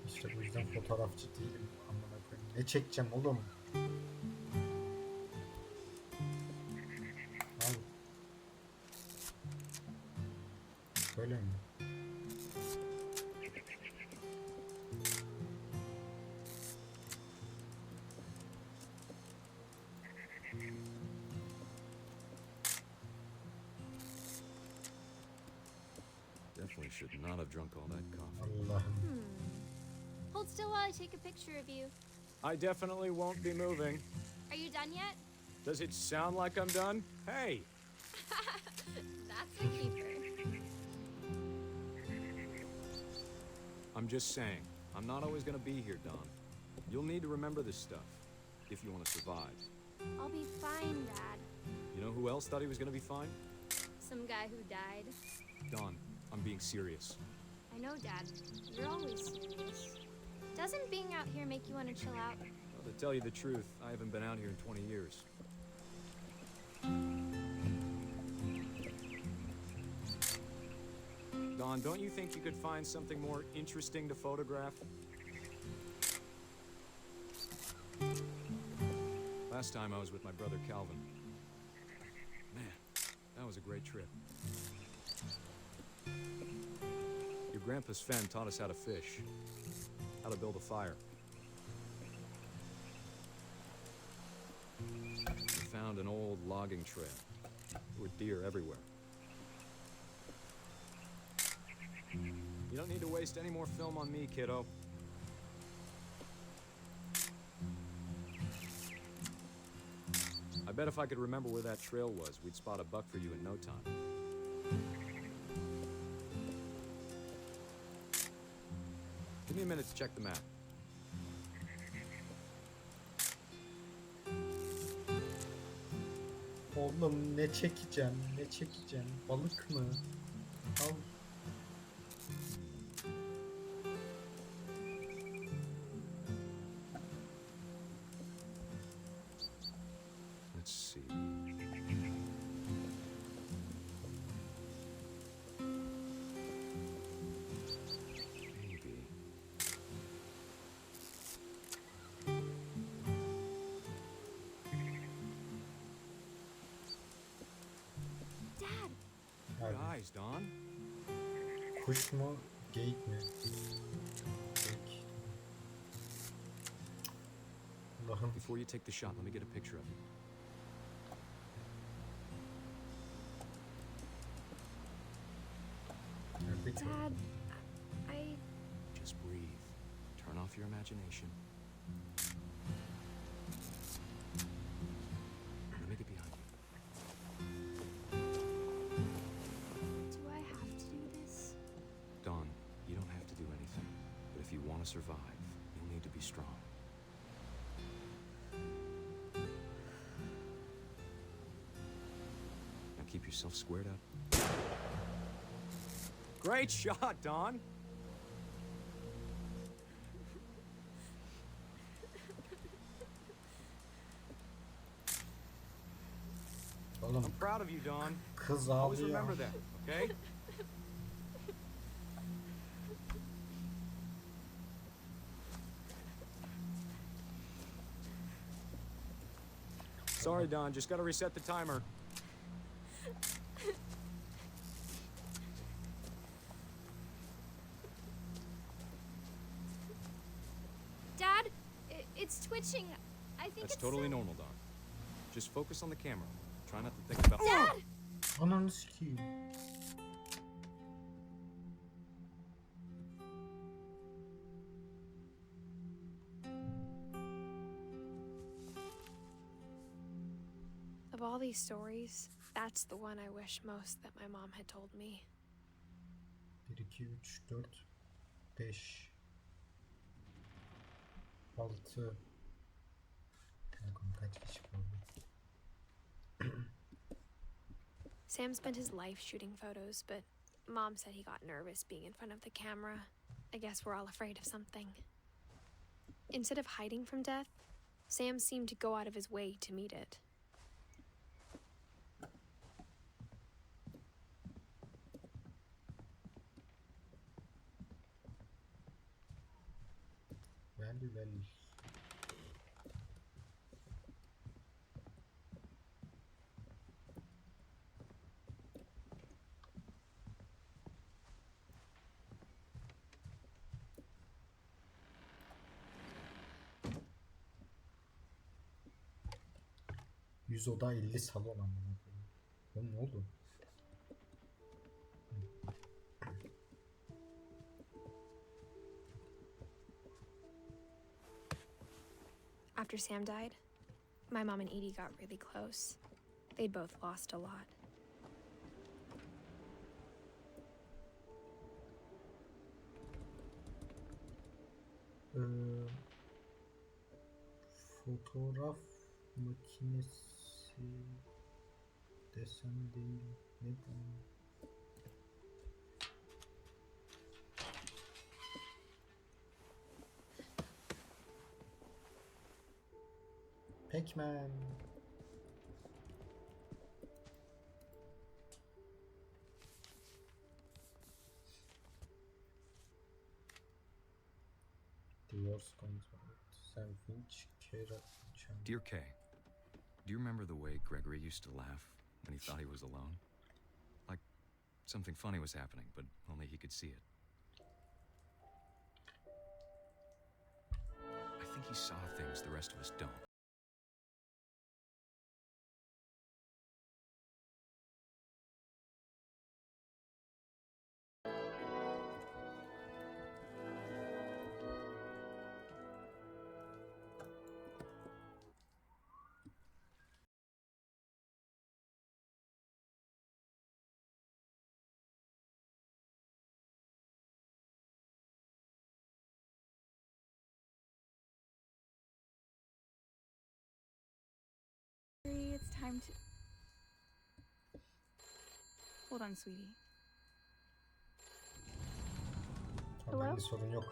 İşte bu yüzden fotoğrafçı değilim. Amına koyayım. Ne çekeceğim oğlum? Al. Böyle mi? Definitely should not have drunk all that coffee. Allah'ım. Hold still while I take a picture of you. I definitely won't be moving. Are you done yet? Does it sound like I'm done? Hey! That's a keeper. I'm just saying, I'm not always gonna be here, Dawn. You'll need to remember this stuff, if you want to survive. I'll be fine, Dad. You know who else thought he was gonna be fine? Some guy who died. Dawn, I'm being serious. I know, Dad. You're always serious. Doesn't being out here make you want to chill out? Well, to tell you the truth, I haven't been out here in 20 years. Dawn, don't you think you could find something more interesting to photograph? Last time I was with my brother Calvin. Man, that was a great trip. Your grandpa Sven taught us how to fish, how to build a fire. We found an old logging trail. There were deer everywhere. You don't need to waste any more film on me, kiddo. I bet if I could remember where that trail was, we'd spot a buck for you in no time. Give me a minute to check the map. Oğlum ne çekeceğim? Ne çekeceğim? Balık mı? Al. Let's see. Maybe. Dad! Good eyes, Dawn. Kuş mu? Geyik mi? Geyik. Allah'ım. Before you take the shot, let me get a picture of you. Nerede ki? Dad, I... Just breathe. Turn off your imagination. Let me get behind you. Do I have to do this? Dawn, you don't have to do anything. But if you want to survive, you'll need to be strong. Keep yourself squared up. Great shot, Don. Oğlum I'm proud of you, Don. kız Always ağlıyor. remember that, okay? Sorry, Don. Just gotta reset the timer. Dad, it's twitching. I think That's it's totally normal, Don. Just focus on the camera. Try not to think about. Dad! Ananı sikeyim. Of all these stories, that's the one I wish most that my mom had told me. 1, 2, 3, 4, 5, 6. Bakalım kaç kişi kaldı. Sam spent his life shooting photos, but Mom said he got nervous being in front of the camera. I guess we're all afraid of something. Instead of hiding from death, Sam seemed to go out of his way to meet it. Well. Yüz oda 50 salon amına koyayım. Oğlum ne oldu? After Sam died, my mom and Edie got really close. They'd both lost a lot. Fotoğraf makinesi desem değil. Neden? Pac-Man. Divorce contract. Sam Finch, Kara Chan. Dear Kay, do you remember the way Gregory used to laugh when he thought he was alone? Like something funny was happening, but only he could see it. I think he saw things the rest of us don't. It's time to... Hold on, sweetie. Tamam, sorun yok.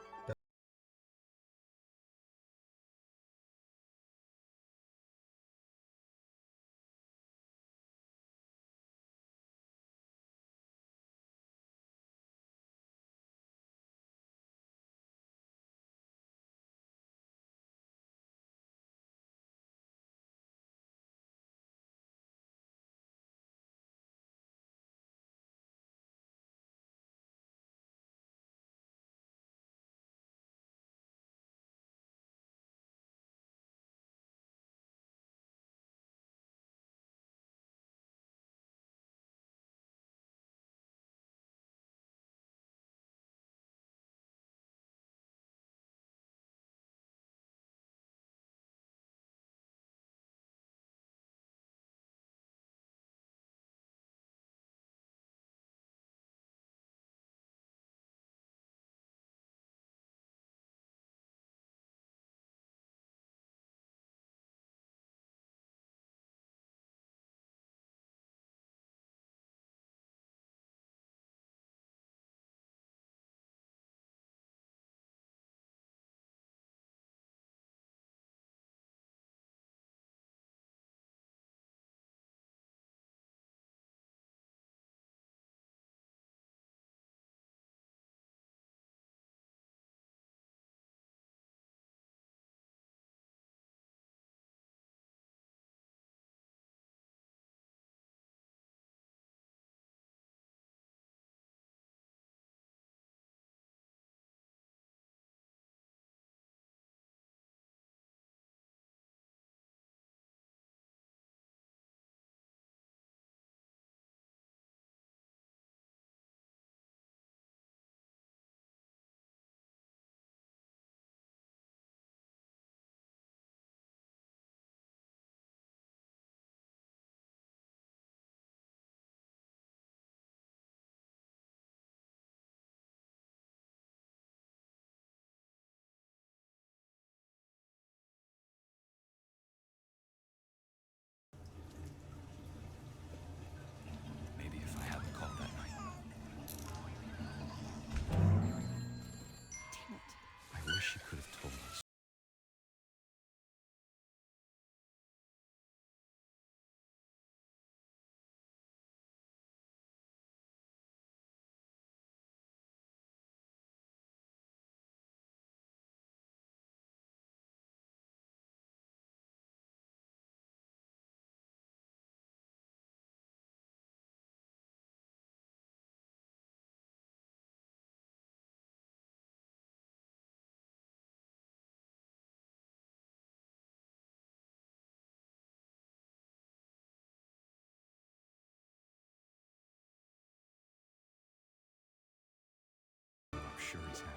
sure he's happy.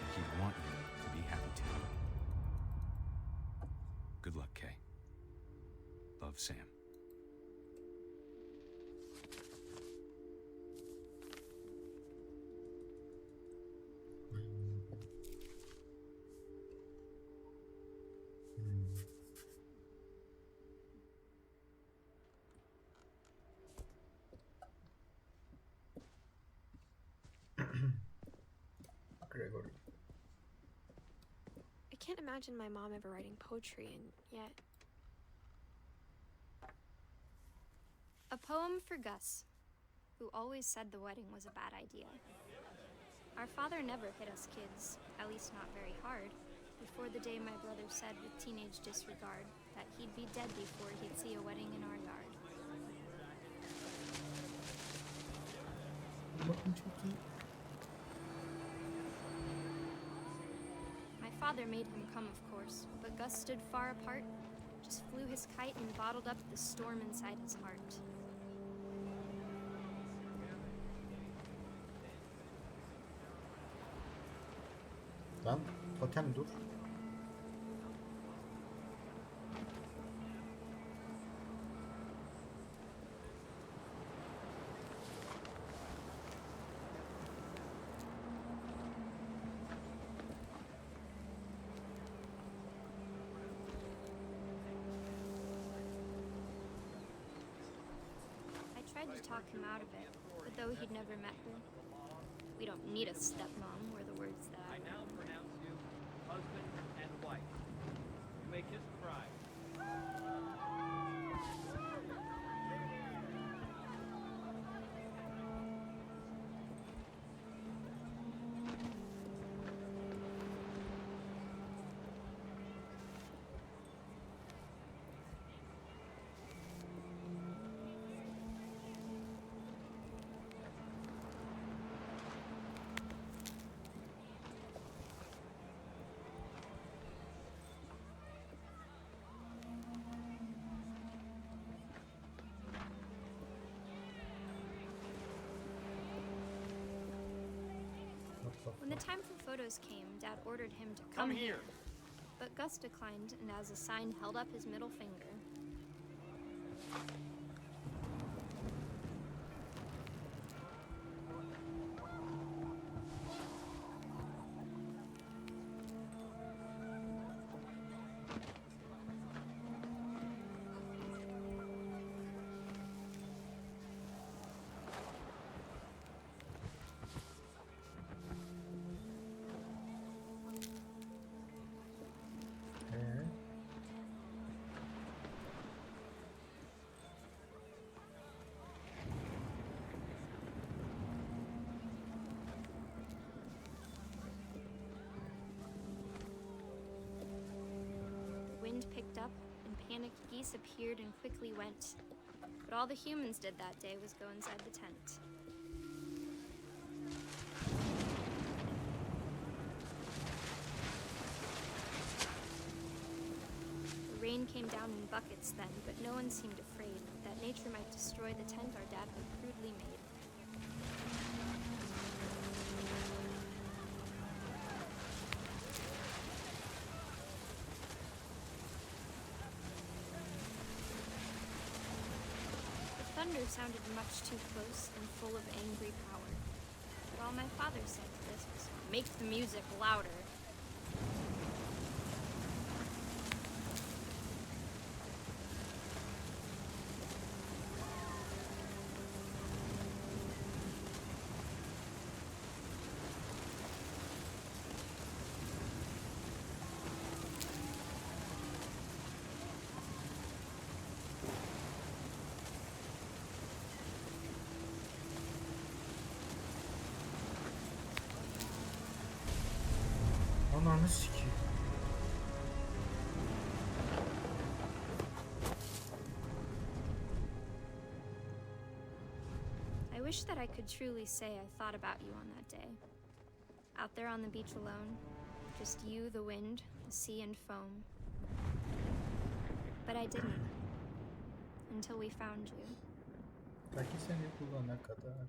And he'd want you to be happy too. Good luck, Kay. Love, Sam. Gregory. I can't imagine my mom ever writing poetry, and yet... A poem for Gus, who always said the wedding was a bad idea. Our father never hit us kids, at least not very hard, before the day my brother said with teenage disregard that he'd be dead before he'd see a wedding in our yard. Bakın çok iyi. My father made him come, of course, but Gus stood far apart, just flew his kite and bottled up the storm inside his heart. Lan totem dur. I tried to talk him out of it, but though he'd never met her, we don't need a stepmom were the words that I now pronounce you husband and wife. You may kiss the bride. When the time for photos came, Dad ordered him to come here. But Gus declined, and as a sign held up his middle finger. Wind picked up, and panicked geese appeared and quickly went. But all the humans did that day was go inside the tent. The rain came down in buckets then, but no one seemed afraid that nature might destroy the tent our dad had crudely made. Thunder sounded much too close and full of angry power. But all my father said to this was, "Make the music louder." Ananı sikeyim. I wish that I could truly say I thought about you on that day. Out there on the beach alone, just you, the wind, the sea, and foam. But I didn't. Until we found you. Belki seni bulana kadar.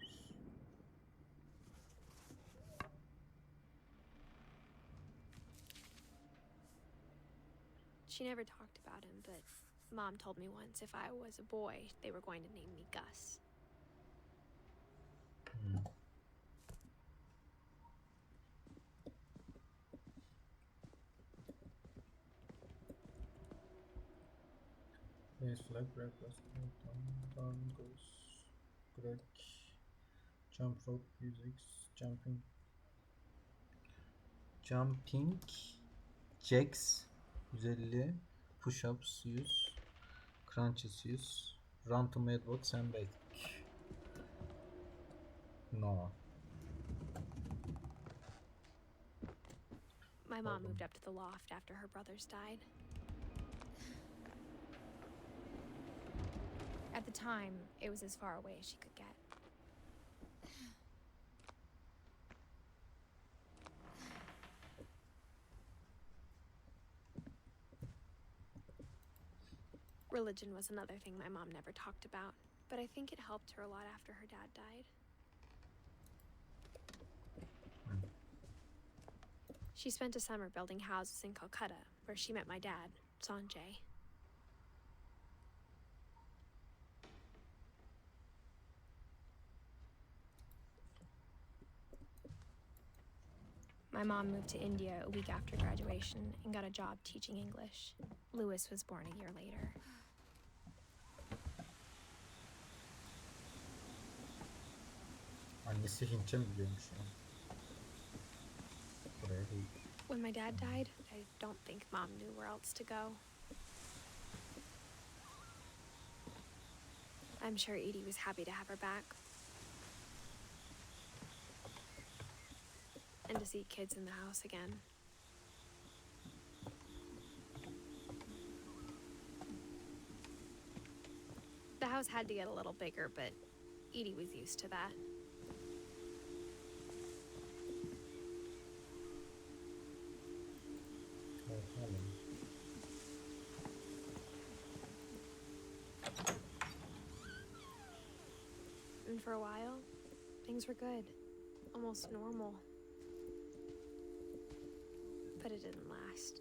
She never talked about him, but Mom told me once if I was a boy, they were going to name me Gus. Race flag, breakfast, down goes Greg, jump rope, music, jumping jacks 150, push-ups 100, crunches 100, run to mailbox and back. No. My mom moved up to the loft after her brothers died. At the time, it was as far away as she could get. Religion was another thing my mom never talked about, but I think it helped her a lot after her dad died. She spent a summer building houses in Calcutta, where she met my dad, Sanjay. My mom moved to India a week after graduation and got a job teaching English. Louis was born a year later. Annesi Hintçe mi biliyormuş ya? Buraya değil. When my dad died, I don't think Mom knew where else to go. I'm sure Edie was happy to have her back. And to see kids in the house again. The house had to get a little bigger, but Edie was used to that. And for a while, things were good. Almost normal. But it didn't last.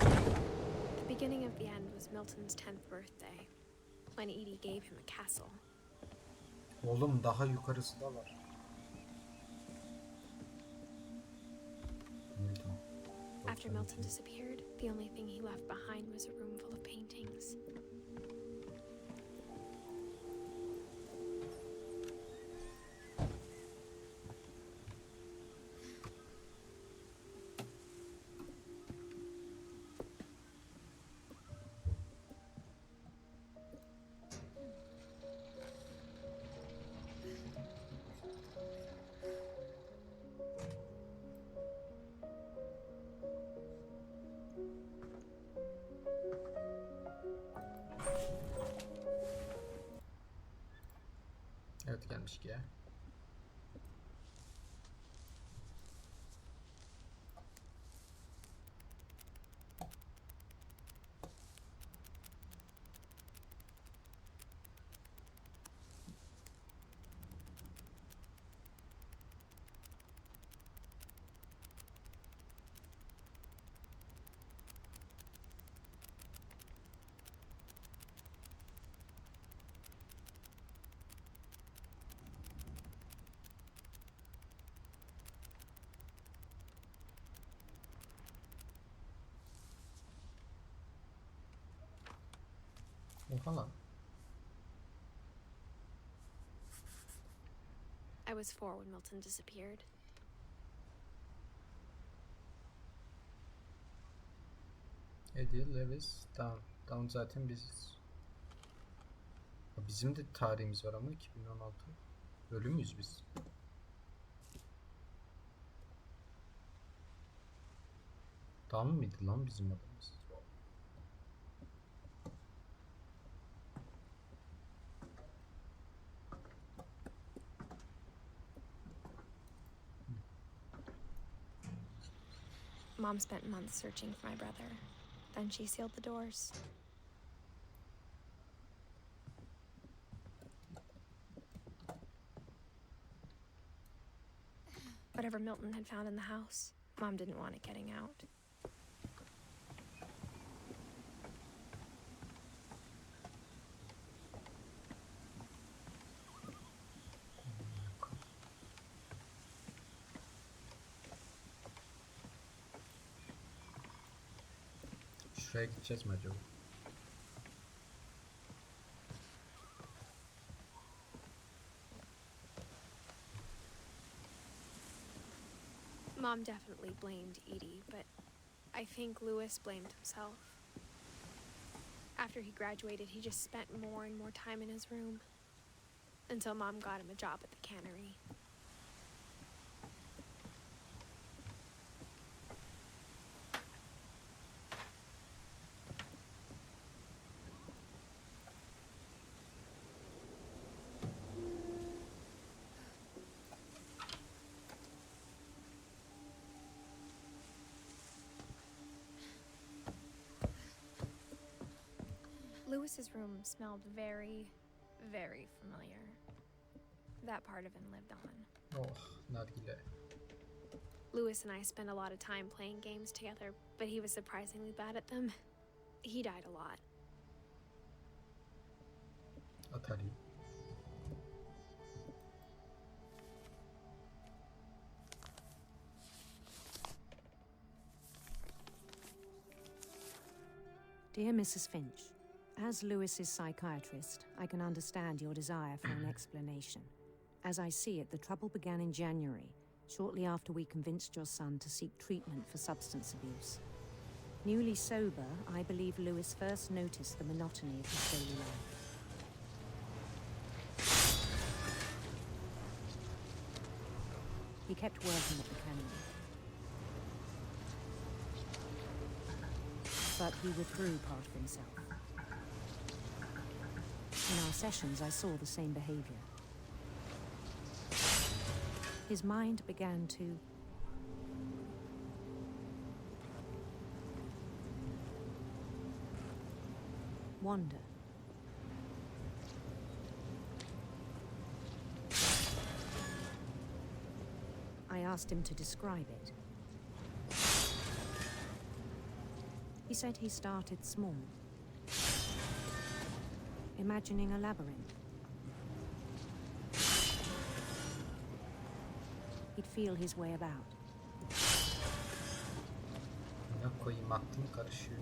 The beginning of the end was Milton's 10th birthday, when Edie gave him a castle. Oğlum daha yukarısı da var. After Milton disappeared, the only thing he left behind was a room full of paintings. Evet gelmiş ki ya. Oha lan. I was 4 when Milton disappeared. Edith, Lewis, Down. Down zaten biziz. Bizim de tarihimiz var ama 2016. Ölü müyüz biz? Down mıydı lan bizim adımız? Mom spent months searching for my brother. Then she sealed the doors. Whatever Milton had found in the house, Mom didn't want it getting out. Şuraya gideceğiz mi acaba? Mom definitely blamed Edie, but I think Louis blamed himself. After he graduated, he just spent more and more time in his room until Mom got him a job at the cannery. Louis's room smelled very, very familiar. That part of him lived on. Oh, nargile. Louis and I spent a lot of time playing games together, but he was surprisingly bad at them. He died a lot. Atari. Dear Mrs. Finch, as Louis's psychiatrist, I can understand your desire for an explanation. As I see it, the trouble began in January, shortly after we convinced your son to seek treatment for substance abuse. Newly sober, I believe Louis first noticed the monotony of his daily life. He kept working at the cannery. But he withdrew part of himself. In our sessions, I saw the same behavior. His mind began to wander. I asked him to describe it. He said he started small, imagining a labyrinth. He'd feel his way about. Ya koyayım, aklım karışıyor.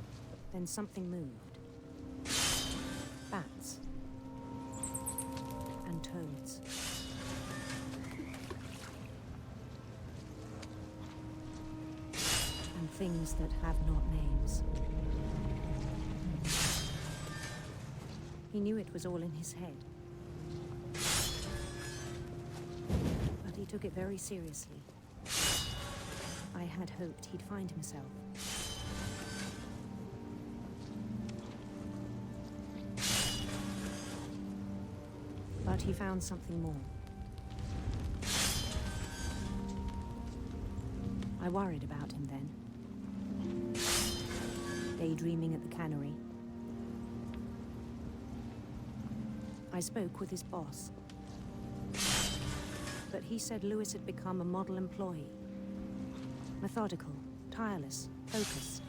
Then something moved. Bats. And toads. And things that have not names. He knew it was all in his head. But he took it very seriously. I had hoped he'd find himself. But he found something more. I worried about him then. Daydreaming at the cannery. I spoke with his boss. But he said Louis had become a model employee. Methodical, tireless, focused.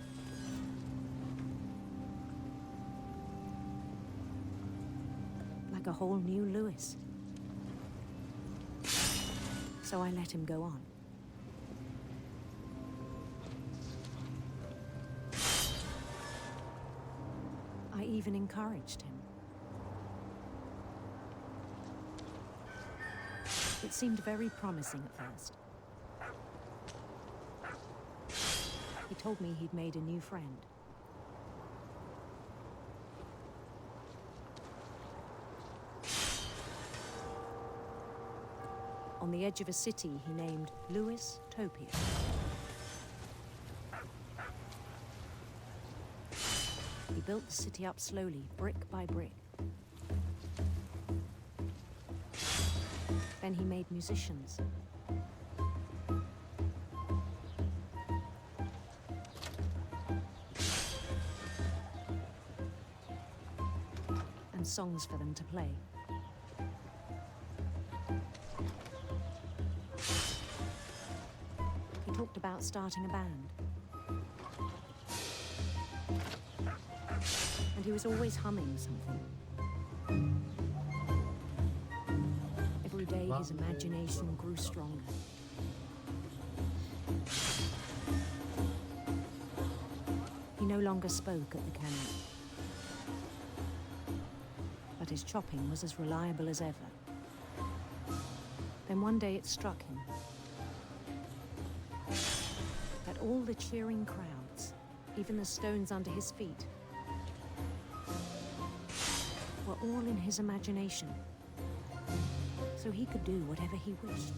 Like a whole new Louis. So I let him go on. I even encouraged him. It seemed very promising at first. He told me he'd made a new friend. On the edge of a city he named Louis Topia. He built the city up slowly, brick by brick. Then he made musicians. found songs for them to play. He talked about starting a band. And he was always humming something. Every day his imagination grew stronger. He no longer spoke at the cannon, but his chopping was as reliable as ever. Then one day it struck him that all the cheering crowds, even the stones under his feet, were all in his imagination, so he could do whatever he wished.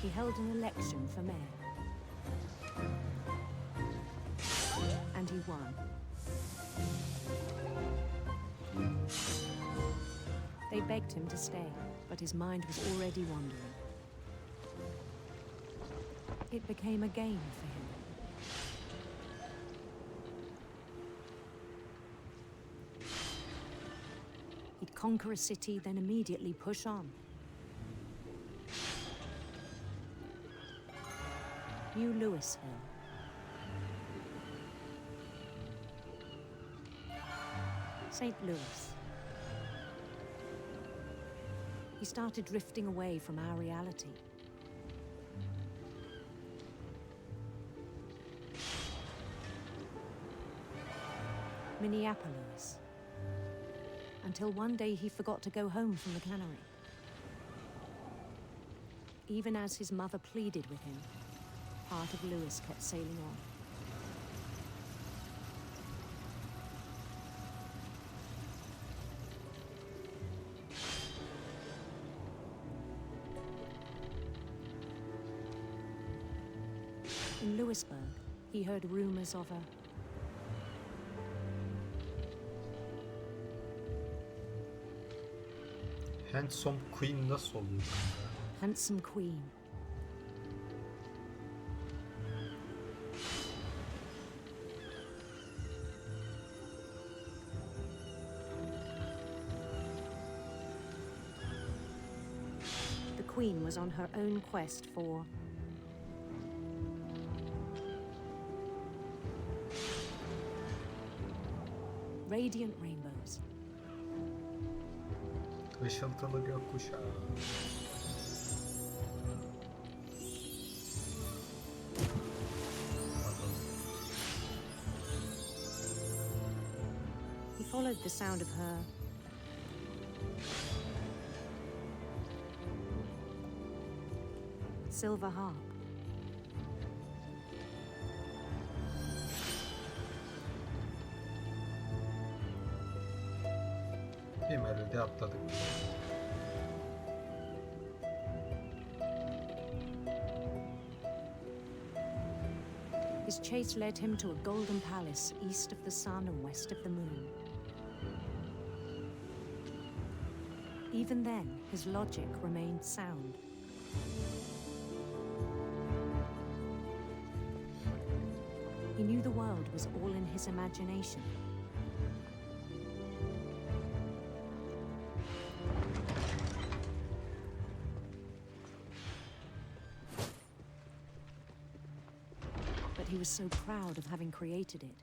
He held an election for mayor, and he won. They begged him to stay, but his mind was already wandering. It became a game for him. He'd conquer a city, then immediately push on. New Louisville. St. Louis. He started drifting away from our reality. Minneapolis. Until one day he forgot to go home from the cannery. Even as his mother pleaded with him, part of Louis kept sailing on. In Louisburg, he heard rumors of a Handsome Queen nasıl oluyor? handsome queen. The queen was on her own quest for radiant rainbows. Işıltılı gökkuşağı. He followed the sound of her silver harp. Bir melodi atladık. His chase led him to a golden palace east of the sun and west of the moon. Even then, his logic remained sound. He knew the world was all in his imagination. But he was so proud of having created it.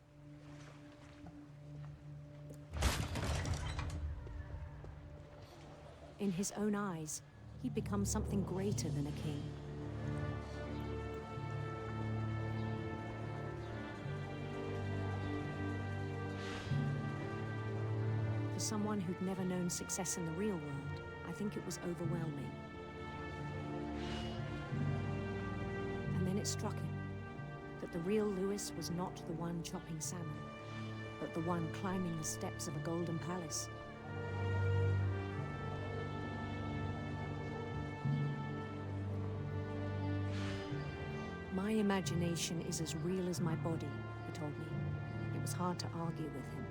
In his own eyes, he'd become something greater than a king. For someone who'd never known success in the real world, I think it was overwhelming. And then it struck him that the real Louis was not the one chopping salmon, but the one climbing the steps of a golden palace. My imagination is as real as my body, he told me. It was hard to argue with him.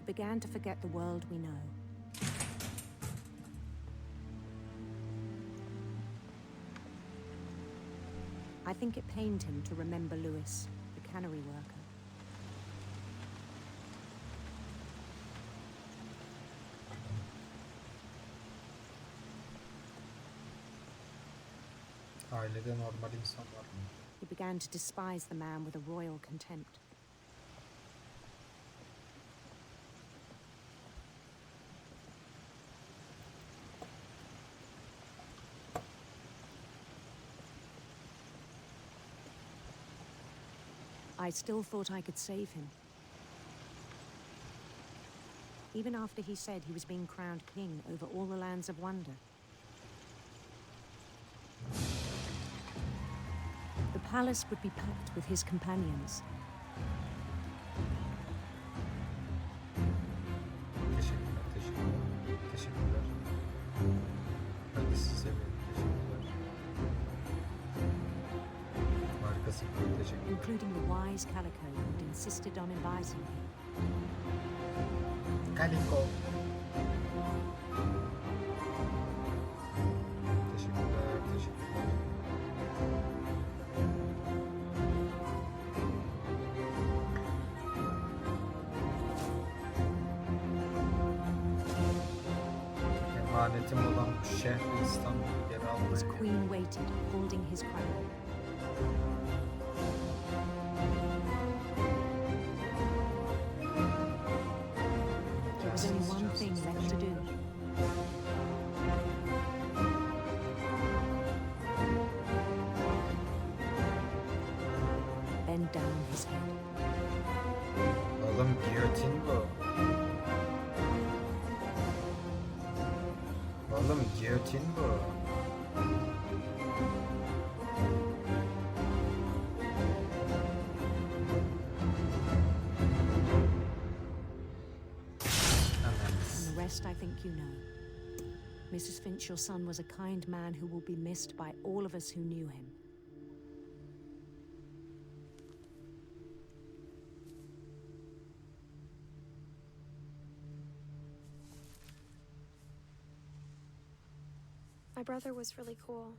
He began to forget the world we know. I think it pained him to remember Lewis, the cannery worker. Ailede normal insanlar mı? He began to despise the man with a royal contempt. I still thought I could save him. Even after he said he was being crowned king over all the lands of wonder. The palace would be packed with his companions. Teşekkürler, teşekkürler. Teşekkürler. Ben de sizi seviyorum. Teşekkürler. Harikasın. Teşekkürler. Including the wise Calico who'd insisted on advising me. Calico. Teşekkürler, teşekkürler. Emanetim olan bu şehri İstanbul'u geri His almaya. queen waited, holding his crown. There was only one thing left to do. Bend down his head. Oğlum giyotin bu. Oğlum giyotin bu. And the rest I think you know. Mrs. Finch, your son was a kind man who will be missed by all of us who knew him. My brother was really cool.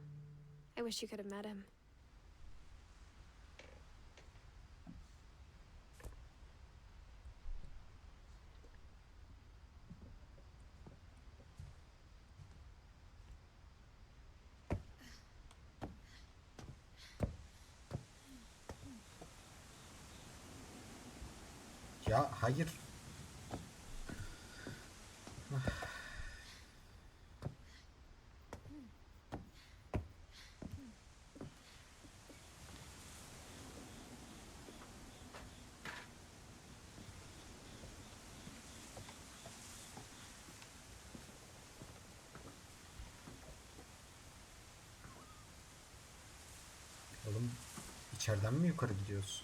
I wish you could have met him. Ya hayır. Oğlum içeriden mi yukarı gidiyoruz?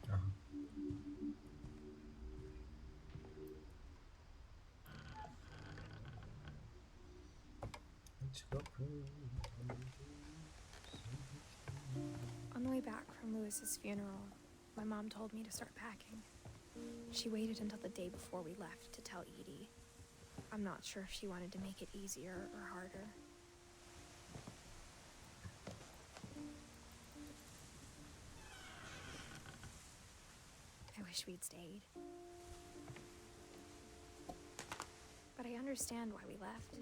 Aha. On the way back from Lewis's funeral, my mom told me to start packing. She waited until the day before we left to tell Edie. I'm not sure if she wanted to make it easier or harder. I wish we'd stayed. But I understand why we left.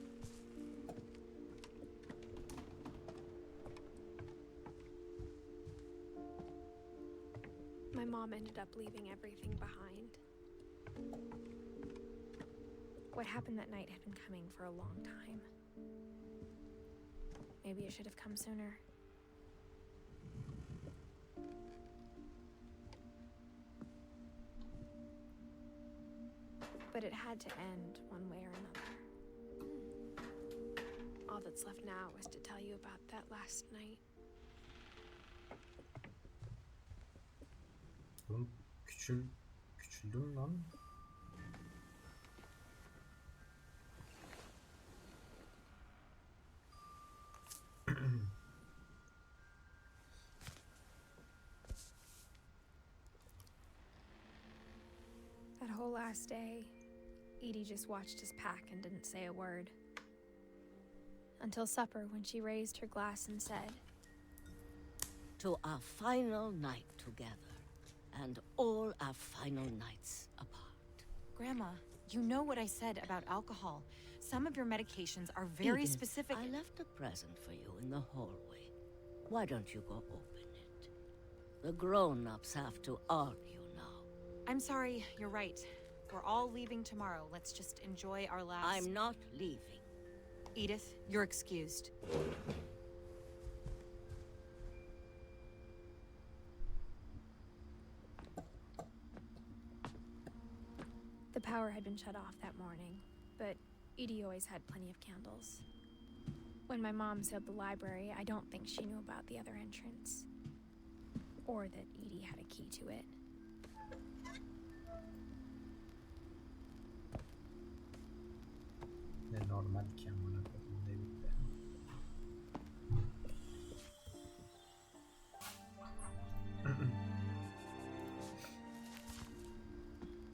My mom ended up leaving everything behind. What happened that night had been coming for a long time. Maybe it should have come sooner. But it had to end one way or another. All that's left now was to tell you about that last night. Oğlum küçüldüm lan. That whole last day, Edie just watched us pack and didn't say a word. Until supper, when she raised her glass and said, "To our final night together, and all our final nights apart." Grandma, you know what I said about alcohol. Some of your medications are very Edith, specific. I left a present for you in the hallway. Why don't you go open it? The grown-ups have to argue now. I'm sorry, you're right. We're all leaving tomorrow. Let's just enjoy our last... I'm not leaving. Edith, you're excused. the power had been shut off that morning, but Edie always had plenty of candles. When my mom sealed the library, I don't think she knew about the other entrance. Or that Edie had a key to it. Ne normal ki amına koyayım, ne bileyim.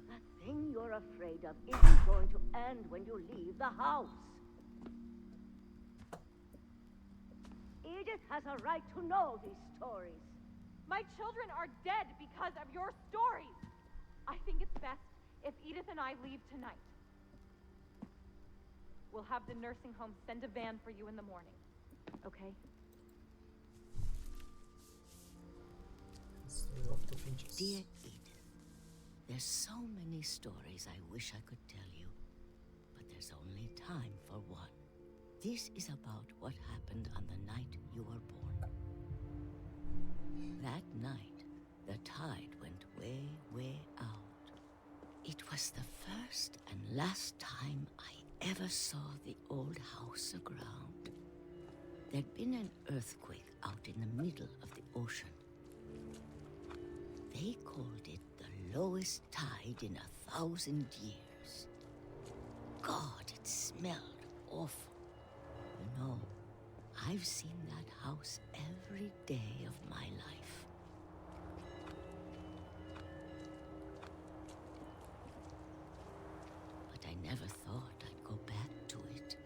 That thing you're afraid of isn't going to end when you leave the house. Edith has a right to know these stories. My children are dead because of your stories. I think it's best if Edith and I leave tonight. We'll have the nursing home send a van for you in the morning, okay? Dear Edith, there's so many stories I wish I could tell you, but there's only time for one. This is about what happened on the night you were born. That night, the tide went way, way out. It was the first and last time I ever saw the old house aground. There'd been an earthquake out in the middle of the ocean. They called it the lowest tide in 1,000 years. God, it smelled awful. You know, I've seen that house every day of my life. But I never thought I'd go back to it.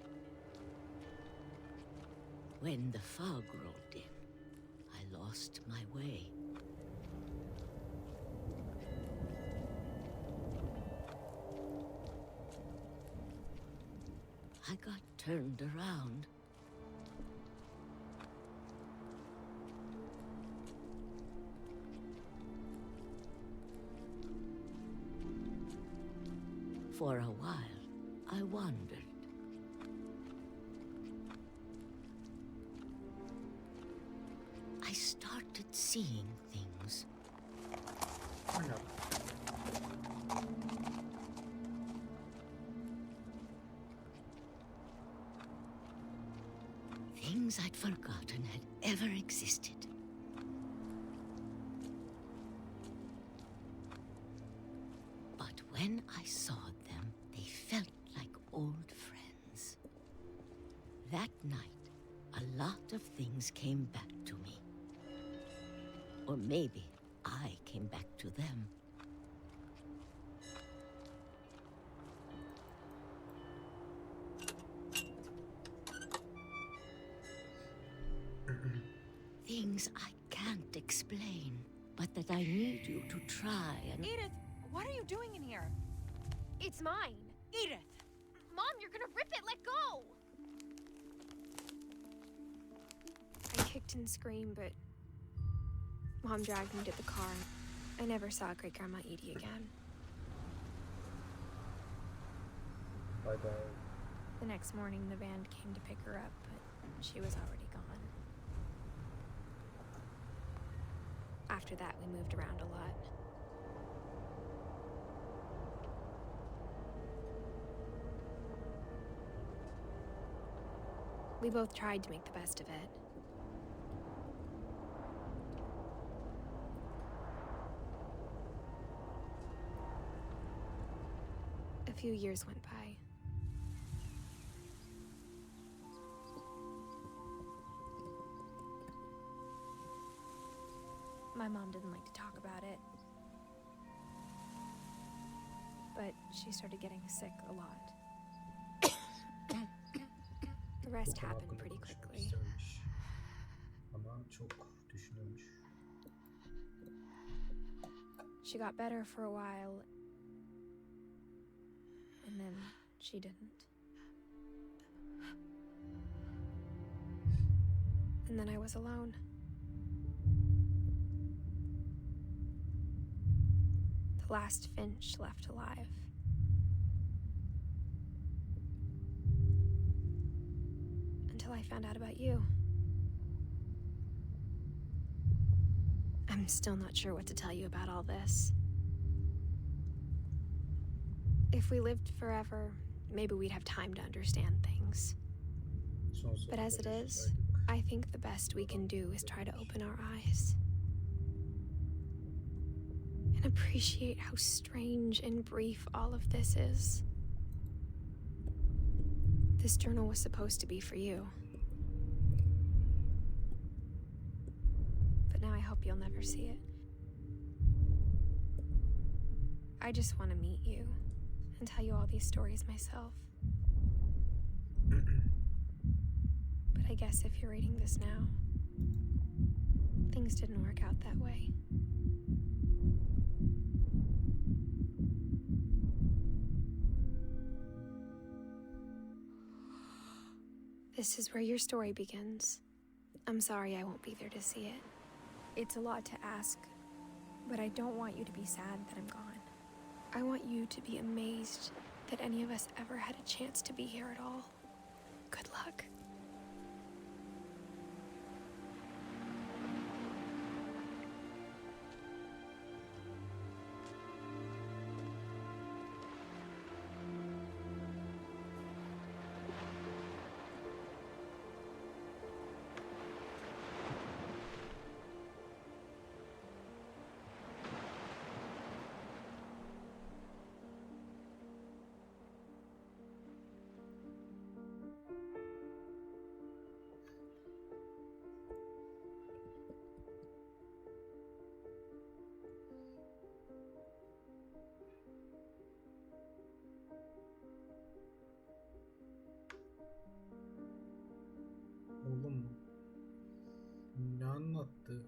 When the fog rolled in, I lost my way. I got turned around. For a while, I wandered. I started seeing things. Things I'd forgotten had ever existed. But when I saw them, they felt like old friends. That night, a lot of things came back to me. Or maybe I came back to them. Things I can't explain, but that I need you to try and... Edith, what are you doing in here? It's mine. Edith! Mom, you're gonna rip it. Let go! I kicked and screamed, but Mom dragged me to the car. I never saw Great-Grandma Edie again. Bye-bye. The next morning, the van came to pick her up, but she was already gone. After that, we moved around a lot. We both tried to make the best of it. A few years went by. My mom didn't like to talk about it, but she started getting sick a lot. The rest happened pretty quickly. Ama çok düşünülmüş. She got better for a while, and then she didn't. And then I was alone. The last Finch left alive. Until I found out about you. I'm still not sure what to tell you about all this. If we lived forever, maybe we'd have time to understand things. But as it is, I think the best we can do is try to open our eyes. And appreciate how strange and brief all of this is. This journal was supposed to be for you. But now I hope you'll never see it. I just want to meet you and tell you all these stories myself. But I guess if you're reading this now, things didn't work out that way. This is where your story begins. I'm sorry I won't be there to see it. It's a lot to ask, but I don't want you to be sad that I'm gone. I want you to be amazed that any of us ever had a chance to be here at all. Good luck. Oğlum ne anlattı?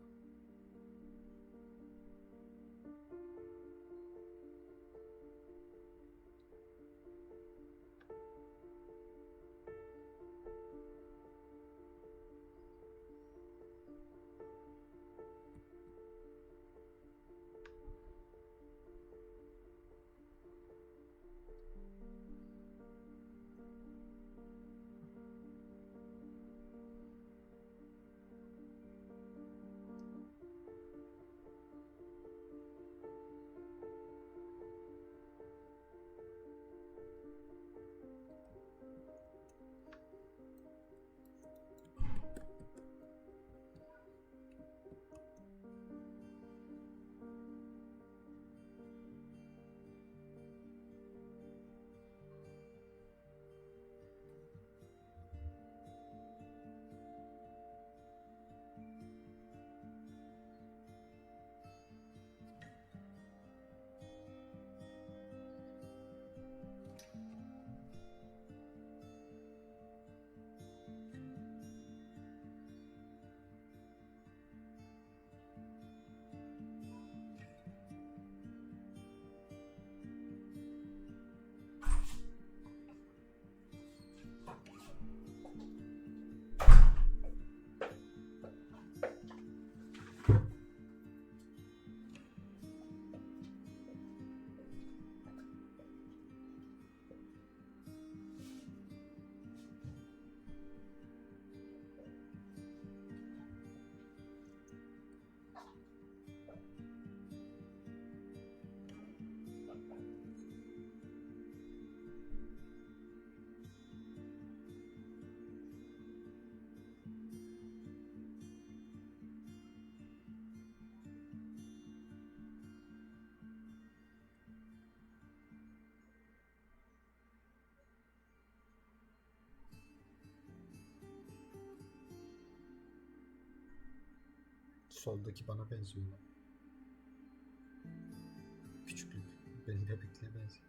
Soldaki bana benziyor lan. Küçüklük. Benim bebekliğe benziyor.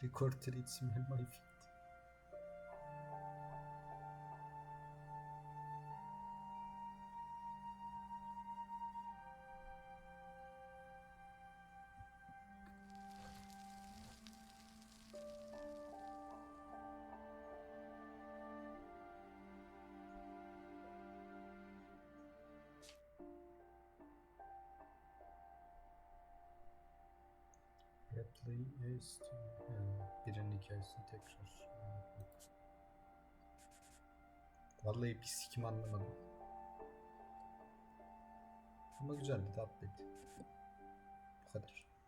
Trick or treat smell my feet. Replay is birinin hikayesini tekrar anlatmak. Vallahi bir sikim anlamadım. Ama güzeldi, tatlıydı. Bu kadar.